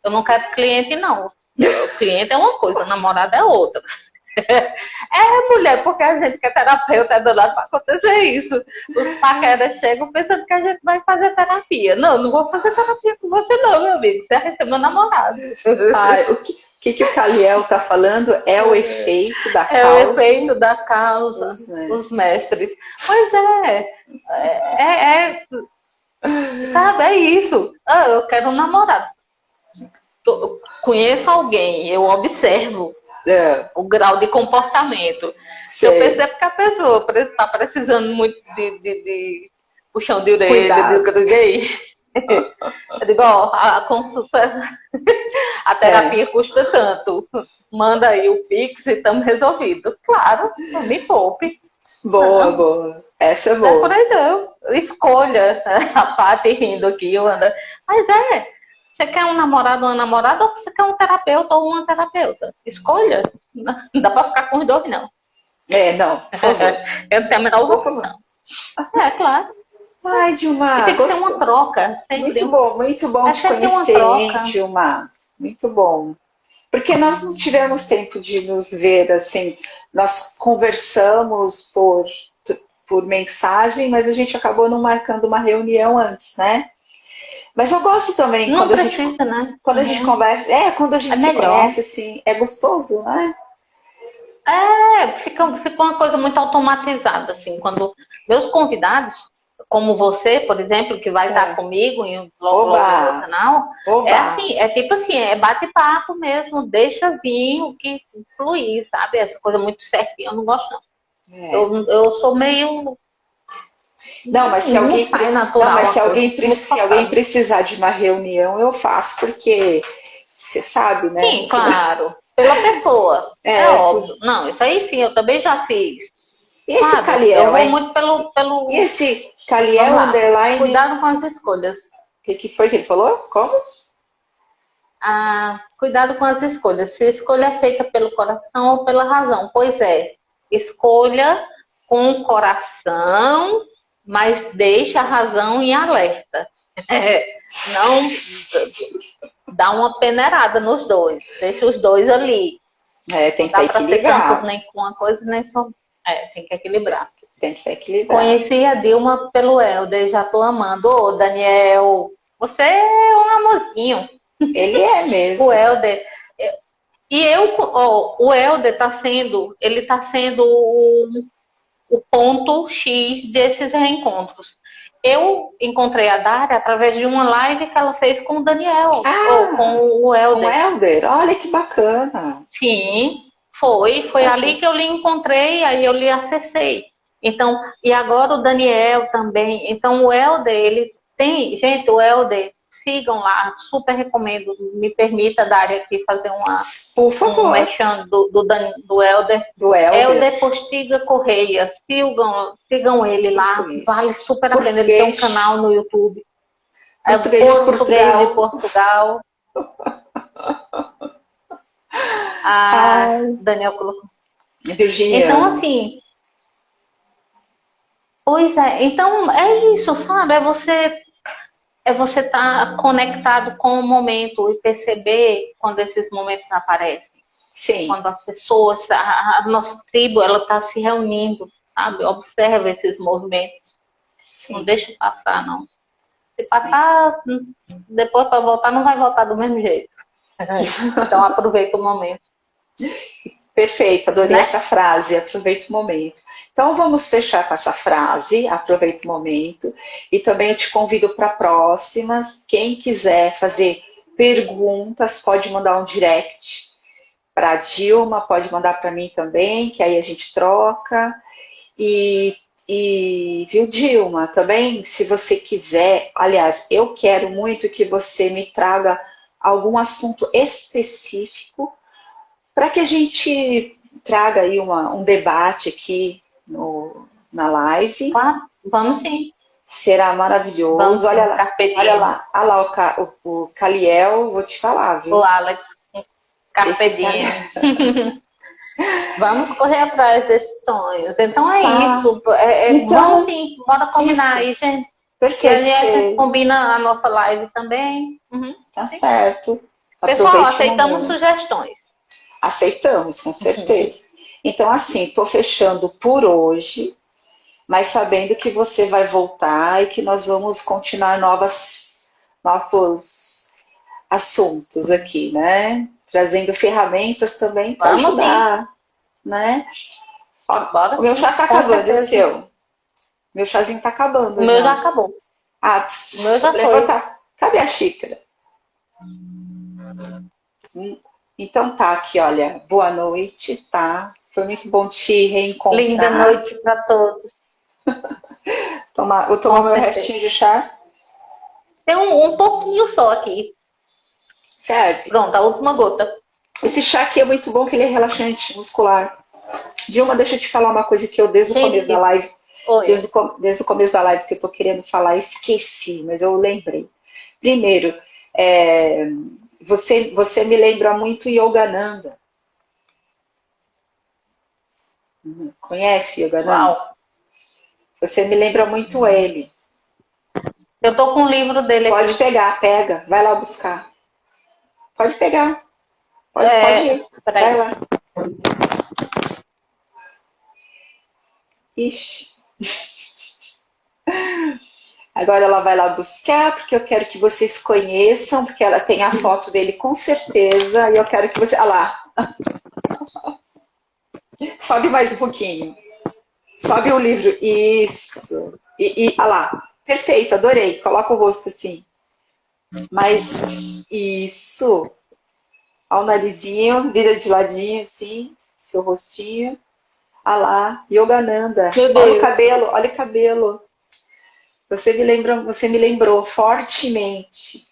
[SPEAKER 2] Eu não quero cliente, não. O cliente é uma coisa, o namorado é outra. É, mulher, porque a gente que é terapeuta é danado para acontecer isso. Os paqueras chegam pensando que a gente vai fazer terapia. Não, não vou fazer terapia com você, não, meu amigo. Você é meu namorado.
[SPEAKER 1] O que o Caliel tá falando é o efeito da
[SPEAKER 2] É o
[SPEAKER 1] causa
[SPEAKER 2] efeito da causa,
[SPEAKER 1] dos
[SPEAKER 2] os
[SPEAKER 1] mestres.
[SPEAKER 2] mestres. Pois sabe, é isso. Ah, eu quero um namorado. Conheço alguém, eu observo
[SPEAKER 1] É,
[SPEAKER 2] o grau de comportamento. Se eu
[SPEAKER 1] sei.
[SPEAKER 2] percebo que a pessoa está precisando muito de puxão de orelha, de
[SPEAKER 1] Cuidado.
[SPEAKER 2] gay, eu digo, ó, a consulta, a
[SPEAKER 1] É,
[SPEAKER 2] terapia custa tanto. Manda aí o Pix e estamos resolvidos. Claro, não me poupe.
[SPEAKER 1] boa,
[SPEAKER 2] Não,
[SPEAKER 1] boa. Essa é
[SPEAKER 2] não é por
[SPEAKER 1] boa.
[SPEAKER 2] aí não. Escolha. A Paty rindo aqui, Ana. Mas você quer um namorado ou uma namorada, ou você quer um terapeuta ou uma terapeuta? Escolha. Não dá para ficar com os dois, não.
[SPEAKER 1] Não, por favor.
[SPEAKER 2] Eu não tenho a menor
[SPEAKER 1] Por
[SPEAKER 2] vontade,
[SPEAKER 1] favor.
[SPEAKER 2] não. É, claro.
[SPEAKER 1] Ai,
[SPEAKER 2] E
[SPEAKER 1] Dilma,
[SPEAKER 2] tem que ser uma troca, sempre.
[SPEAKER 1] muito bom
[SPEAKER 2] É
[SPEAKER 1] te
[SPEAKER 2] sempre uma
[SPEAKER 1] conhecer, hein,
[SPEAKER 2] troca.
[SPEAKER 1] Dilma? Muito bom. Porque nós não tivemos tempo de nos ver assim. Nós conversamos por mensagem, mas a gente acabou não marcando uma reunião antes, né? Mas eu gosto também
[SPEAKER 2] Não precisa, né?
[SPEAKER 1] quando a gente
[SPEAKER 2] Uhum.
[SPEAKER 1] conversa, quando a
[SPEAKER 2] É
[SPEAKER 1] gente se
[SPEAKER 2] melhor.
[SPEAKER 1] conhece assim, é gostoso, né?
[SPEAKER 2] Fica uma coisa muito automatizada, assim, quando meus convidados, como você, por exemplo, que vai estar
[SPEAKER 1] É.
[SPEAKER 2] comigo logo
[SPEAKER 1] Oba!
[SPEAKER 2] logo no meu canal, é
[SPEAKER 1] Oba!
[SPEAKER 2] assim, é tipo assim, é bate-papo mesmo, deixa vir o que fluir, sabe? Essa coisa muito certinha, eu não gosto não.
[SPEAKER 1] É.
[SPEAKER 2] Eu sou meio,
[SPEAKER 1] Não, mas se
[SPEAKER 2] não
[SPEAKER 1] alguém,
[SPEAKER 2] sai
[SPEAKER 1] não, mas
[SPEAKER 2] natural a coisa, fico muito
[SPEAKER 1] se alguém
[SPEAKER 2] forçada.
[SPEAKER 1] precisar de uma reunião, eu faço, porque você sabe, né?
[SPEAKER 2] Sim, claro, pela pessoa, é
[SPEAKER 1] É,
[SPEAKER 2] óbvio. Não, isso aí sim, eu também já fiz,
[SPEAKER 1] e esse
[SPEAKER 2] sabe? Eu
[SPEAKER 1] Caliel,
[SPEAKER 2] vou
[SPEAKER 1] hein?
[SPEAKER 2] muito
[SPEAKER 1] E
[SPEAKER 2] pelo,
[SPEAKER 1] esse
[SPEAKER 2] vamos
[SPEAKER 1] Caliel
[SPEAKER 2] lá,
[SPEAKER 1] underline,
[SPEAKER 2] cuidado com as escolhas.
[SPEAKER 1] que foi que ele falou? Como?
[SPEAKER 2] Cuidado com as escolhas. Se a escolha é feita pelo coração ou pela razão. Pois é, escolha com o coração, mas deixa a razão em alerta. Não dá uma peneirada nos dois. Deixa os dois ali.
[SPEAKER 1] Tem
[SPEAKER 2] Não
[SPEAKER 1] que
[SPEAKER 2] dá
[SPEAKER 1] estar
[SPEAKER 2] para ser tanto
[SPEAKER 1] equilibrado.
[SPEAKER 2] nem com uma coisa, nem só. Tem que equilibrar.
[SPEAKER 1] Tem que estar equilibrado.
[SPEAKER 2] Conheci a Dilma pelo Helder, já tô amando. Ô, Daniel, você é um amorzinho.
[SPEAKER 1] Ele é
[SPEAKER 2] O
[SPEAKER 1] mesmo.
[SPEAKER 2] Helder, o Helder ele está sendo o ponto X desses reencontros. Eu encontrei a Dária através de uma live que ela fez com o Daniel, ou com
[SPEAKER 1] Ah,
[SPEAKER 2] o
[SPEAKER 1] com
[SPEAKER 2] Helder.
[SPEAKER 1] Helder. Olha que bacana.
[SPEAKER 2] Sim,
[SPEAKER 1] Que
[SPEAKER 2] foi ali
[SPEAKER 1] bacana.
[SPEAKER 2] que eu lhe encontrei, aí eu lhe acessei. Então, e agora o Daniel também. Então, o Helder, ele tem, gente, o Helder, sigam lá, super recomendo. Me permita, Dária, aqui fazer
[SPEAKER 1] Por
[SPEAKER 2] um
[SPEAKER 1] favor.
[SPEAKER 2] mexão do Helder.
[SPEAKER 1] Do Helder.
[SPEAKER 2] Helder Postiga Correia. Sigam ele lá. Vale
[SPEAKER 1] Português.
[SPEAKER 2] super a pena. Ele tem um
[SPEAKER 1] Português.
[SPEAKER 2] canal no YouTube. É
[SPEAKER 1] Português de
[SPEAKER 2] Português de
[SPEAKER 1] Portugal.
[SPEAKER 2] Portugal.
[SPEAKER 1] Ai,
[SPEAKER 2] Daniel colocou. Então,
[SPEAKER 1] virginiano.
[SPEAKER 2] assim, pois é. Então, é isso, sabe? É você estar conectado com o momento e perceber quando esses momentos aparecem.
[SPEAKER 1] Sim,
[SPEAKER 2] Quando as pessoas, a nossa tribo, ela está se reunindo, sabe? Observa esses movimentos. Não
[SPEAKER 1] sim.
[SPEAKER 2] deixa passar, não. Se passar, depois para voltar, não vai voltar do mesmo jeito. Então aproveita o momento.
[SPEAKER 1] Perfeito, adorei
[SPEAKER 2] Né?
[SPEAKER 1] essa frase, aproveita o momento. Então vamos fechar com essa frase, aproveita o momento, e também eu te convido para próximas. Quem quiser fazer perguntas, pode mandar um direct para a Dilma, pode mandar para mim também, que aí a gente troca. Viu, Dilma, também, se você quiser, aliás, eu quero muito que você me traga algum assunto específico para que a gente traga aí um debate aqui na live.
[SPEAKER 2] Claro, vamos sim.
[SPEAKER 1] Será maravilhoso.
[SPEAKER 2] Vamos sim,
[SPEAKER 1] Olha lá,
[SPEAKER 2] Carpe
[SPEAKER 1] olha
[SPEAKER 2] Diem.
[SPEAKER 1] lá, olha lá o Caliel, vou te falar, viu?
[SPEAKER 2] O Alex, Carpe
[SPEAKER 1] Esse
[SPEAKER 2] Diem. Vamos correr atrás desses sonhos. Então é
[SPEAKER 1] Tá.
[SPEAKER 2] isso.
[SPEAKER 1] Então,
[SPEAKER 2] vamos sim, bora combinar
[SPEAKER 1] isso.
[SPEAKER 2] aí, gente. Que
[SPEAKER 1] Perfeito,
[SPEAKER 2] a gente
[SPEAKER 1] você
[SPEAKER 2] combina a nossa live também. Uhum.
[SPEAKER 1] tá certo.
[SPEAKER 2] Pessoal,
[SPEAKER 1] Aproveite o
[SPEAKER 2] aceitamos
[SPEAKER 1] momento.
[SPEAKER 2] sugestões.
[SPEAKER 1] Aceitamos, com certeza. Então, assim, estou fechando por hoje, mas sabendo que você vai voltar e que nós vamos continuar novos assuntos aqui, né? Trazendo ferramentas também para
[SPEAKER 2] Vamos sim.
[SPEAKER 1] ajudar, né? Ó,
[SPEAKER 2] Bora
[SPEAKER 1] o meu
[SPEAKER 2] sim,
[SPEAKER 1] chá tá
[SPEAKER 2] com
[SPEAKER 1] acabando, e o
[SPEAKER 2] certeza.
[SPEAKER 1] seu? Meu chazinho tá acabando
[SPEAKER 2] O meu já acabou.
[SPEAKER 1] Ah,
[SPEAKER 2] O meu já
[SPEAKER 1] levanta. Cadê a xícara? Então tá aqui, olha. Boa noite, tá? Foi muito bom te
[SPEAKER 2] foi. Linda
[SPEAKER 1] reencontrar.
[SPEAKER 2] noite para todos.
[SPEAKER 1] Vou tomar
[SPEAKER 2] Com
[SPEAKER 1] meu
[SPEAKER 2] certeza.
[SPEAKER 1] restinho de chá.
[SPEAKER 2] Tem um pouquinho só aqui.
[SPEAKER 1] Serve.
[SPEAKER 2] Pronto, a última gota.
[SPEAKER 1] Esse chá aqui é muito bom, que ele é relaxante muscular. Dilma, deixa eu te falar uma coisa que eu desde o começo da live,
[SPEAKER 2] Oi.
[SPEAKER 1] desde o começo da live que eu tô querendo falar, esqueci, mas eu lembrei. Primeiro, você me lembra muito Yogananda. Conhece Yogananda?
[SPEAKER 2] Uau.
[SPEAKER 1] Você me lembra muito ele.
[SPEAKER 2] Eu tô com um livro dele
[SPEAKER 1] Pode
[SPEAKER 2] aqui.
[SPEAKER 1] pegar, pega, vai lá buscar. Pode pegar. Pode ir. Vai lá. Ixi. Agora ela vai lá buscar, porque eu quero que vocês conheçam, porque ela tem a foto dele com certeza, e eu quero que você... Olha lá. Sobe mais um pouquinho. Sobe o livro. Isso. Olha lá. Perfeito, adorei. Coloca o rosto assim. Mas, isso. Olha o narizinho, vira de ladinho assim, seu rostinho. Olha lá, Yogananda. Olha o cabelo, olha o cabelo. Você me lembrou fortemente.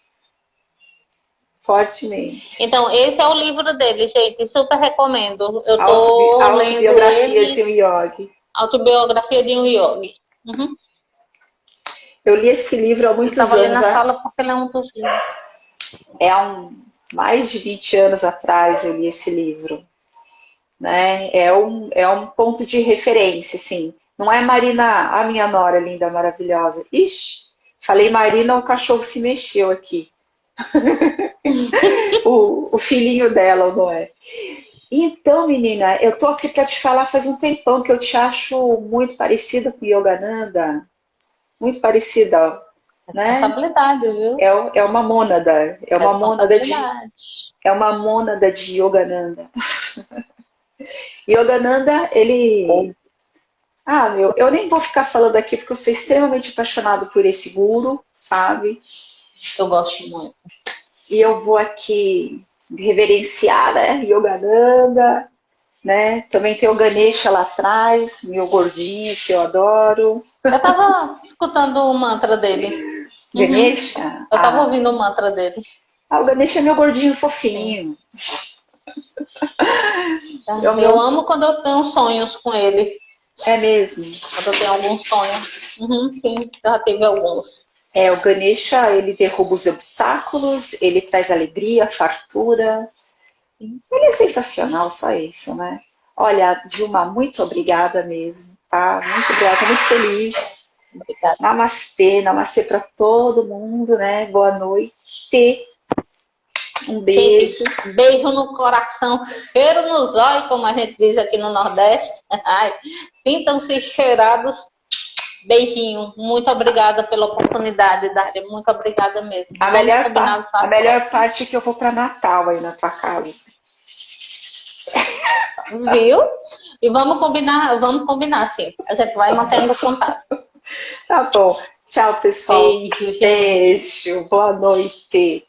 [SPEAKER 1] Fortemente.
[SPEAKER 2] Então, esse é o livro dele, gente. Super recomendo. Eu tô lendo
[SPEAKER 1] Autobiografia
[SPEAKER 2] ele.
[SPEAKER 1] de um yogi.
[SPEAKER 2] Autobiografia de um yogi. Uhum.
[SPEAKER 1] Eu li esse livro há muitos
[SPEAKER 2] anos. Eu estava ali na sala porque ele é um dos livros.
[SPEAKER 1] Mais de 20 anos atrás eu li esse livro. Né? É um ponto de referência, assim. Não é Marina, a minha nora linda, maravilhosa. Ixi, falei Marina, o cachorro se mexeu aqui. o filhinho dela, não é? Então, menina, eu tô aqui para te falar faz um tempão que eu te acho muito parecida com Yogananda. Muito parecida, né?
[SPEAKER 2] Responsabilidade, viu?
[SPEAKER 1] É uma mônada. É uma mônada de Yogananda. Yogananda, ele... eu nem vou ficar falando aqui porque eu sou extremamente apaixonado por esse guru, sabe?
[SPEAKER 2] Eu gosto muito.
[SPEAKER 1] E eu vou aqui reverenciar, né? Yogananda, né? Também tem o Ganesha lá atrás, meu gordinho que eu adoro.
[SPEAKER 2] Eu tava escutando o mantra dele.
[SPEAKER 1] Ganesha?
[SPEAKER 2] Uhum. Eu tava ouvindo o mantra dele.
[SPEAKER 1] O Ganesha é meu gordinho fofinho.
[SPEAKER 2] Eu amo quando eu tenho sonhos com ele.
[SPEAKER 1] É mesmo?
[SPEAKER 2] Quando eu tenho alguns sonhos. Sim, já tive alguns.
[SPEAKER 1] O Ganesha, ele derruba os obstáculos, ele traz alegria, fartura. Ele é sensacional, só isso, né? Olha, Dilma, muito obrigada mesmo, tá? Muito obrigada, tô muito feliz.
[SPEAKER 2] Obrigada.
[SPEAKER 1] Namastê para todo mundo, né? Boa noite. Um beijo.
[SPEAKER 2] Gente, beijo no coração, cheiro nos olhos, como a gente diz aqui no Nordeste. Sintam-se cheirados Beijinho. Muito obrigada pela oportunidade, Dália. Muito obrigada mesmo.
[SPEAKER 1] A
[SPEAKER 2] Vamos
[SPEAKER 1] melhor,
[SPEAKER 2] combinar os
[SPEAKER 1] a
[SPEAKER 2] passos
[SPEAKER 1] melhor
[SPEAKER 2] próximos.
[SPEAKER 1] parte é que eu vou para Natal aí na tua casa.
[SPEAKER 2] Viu? E vamos combinar, sim. A gente vai mantendo contato.
[SPEAKER 1] Tá bom. Tchau, pessoal.
[SPEAKER 2] Beijo, gente.
[SPEAKER 1] Beijo. Boa noite.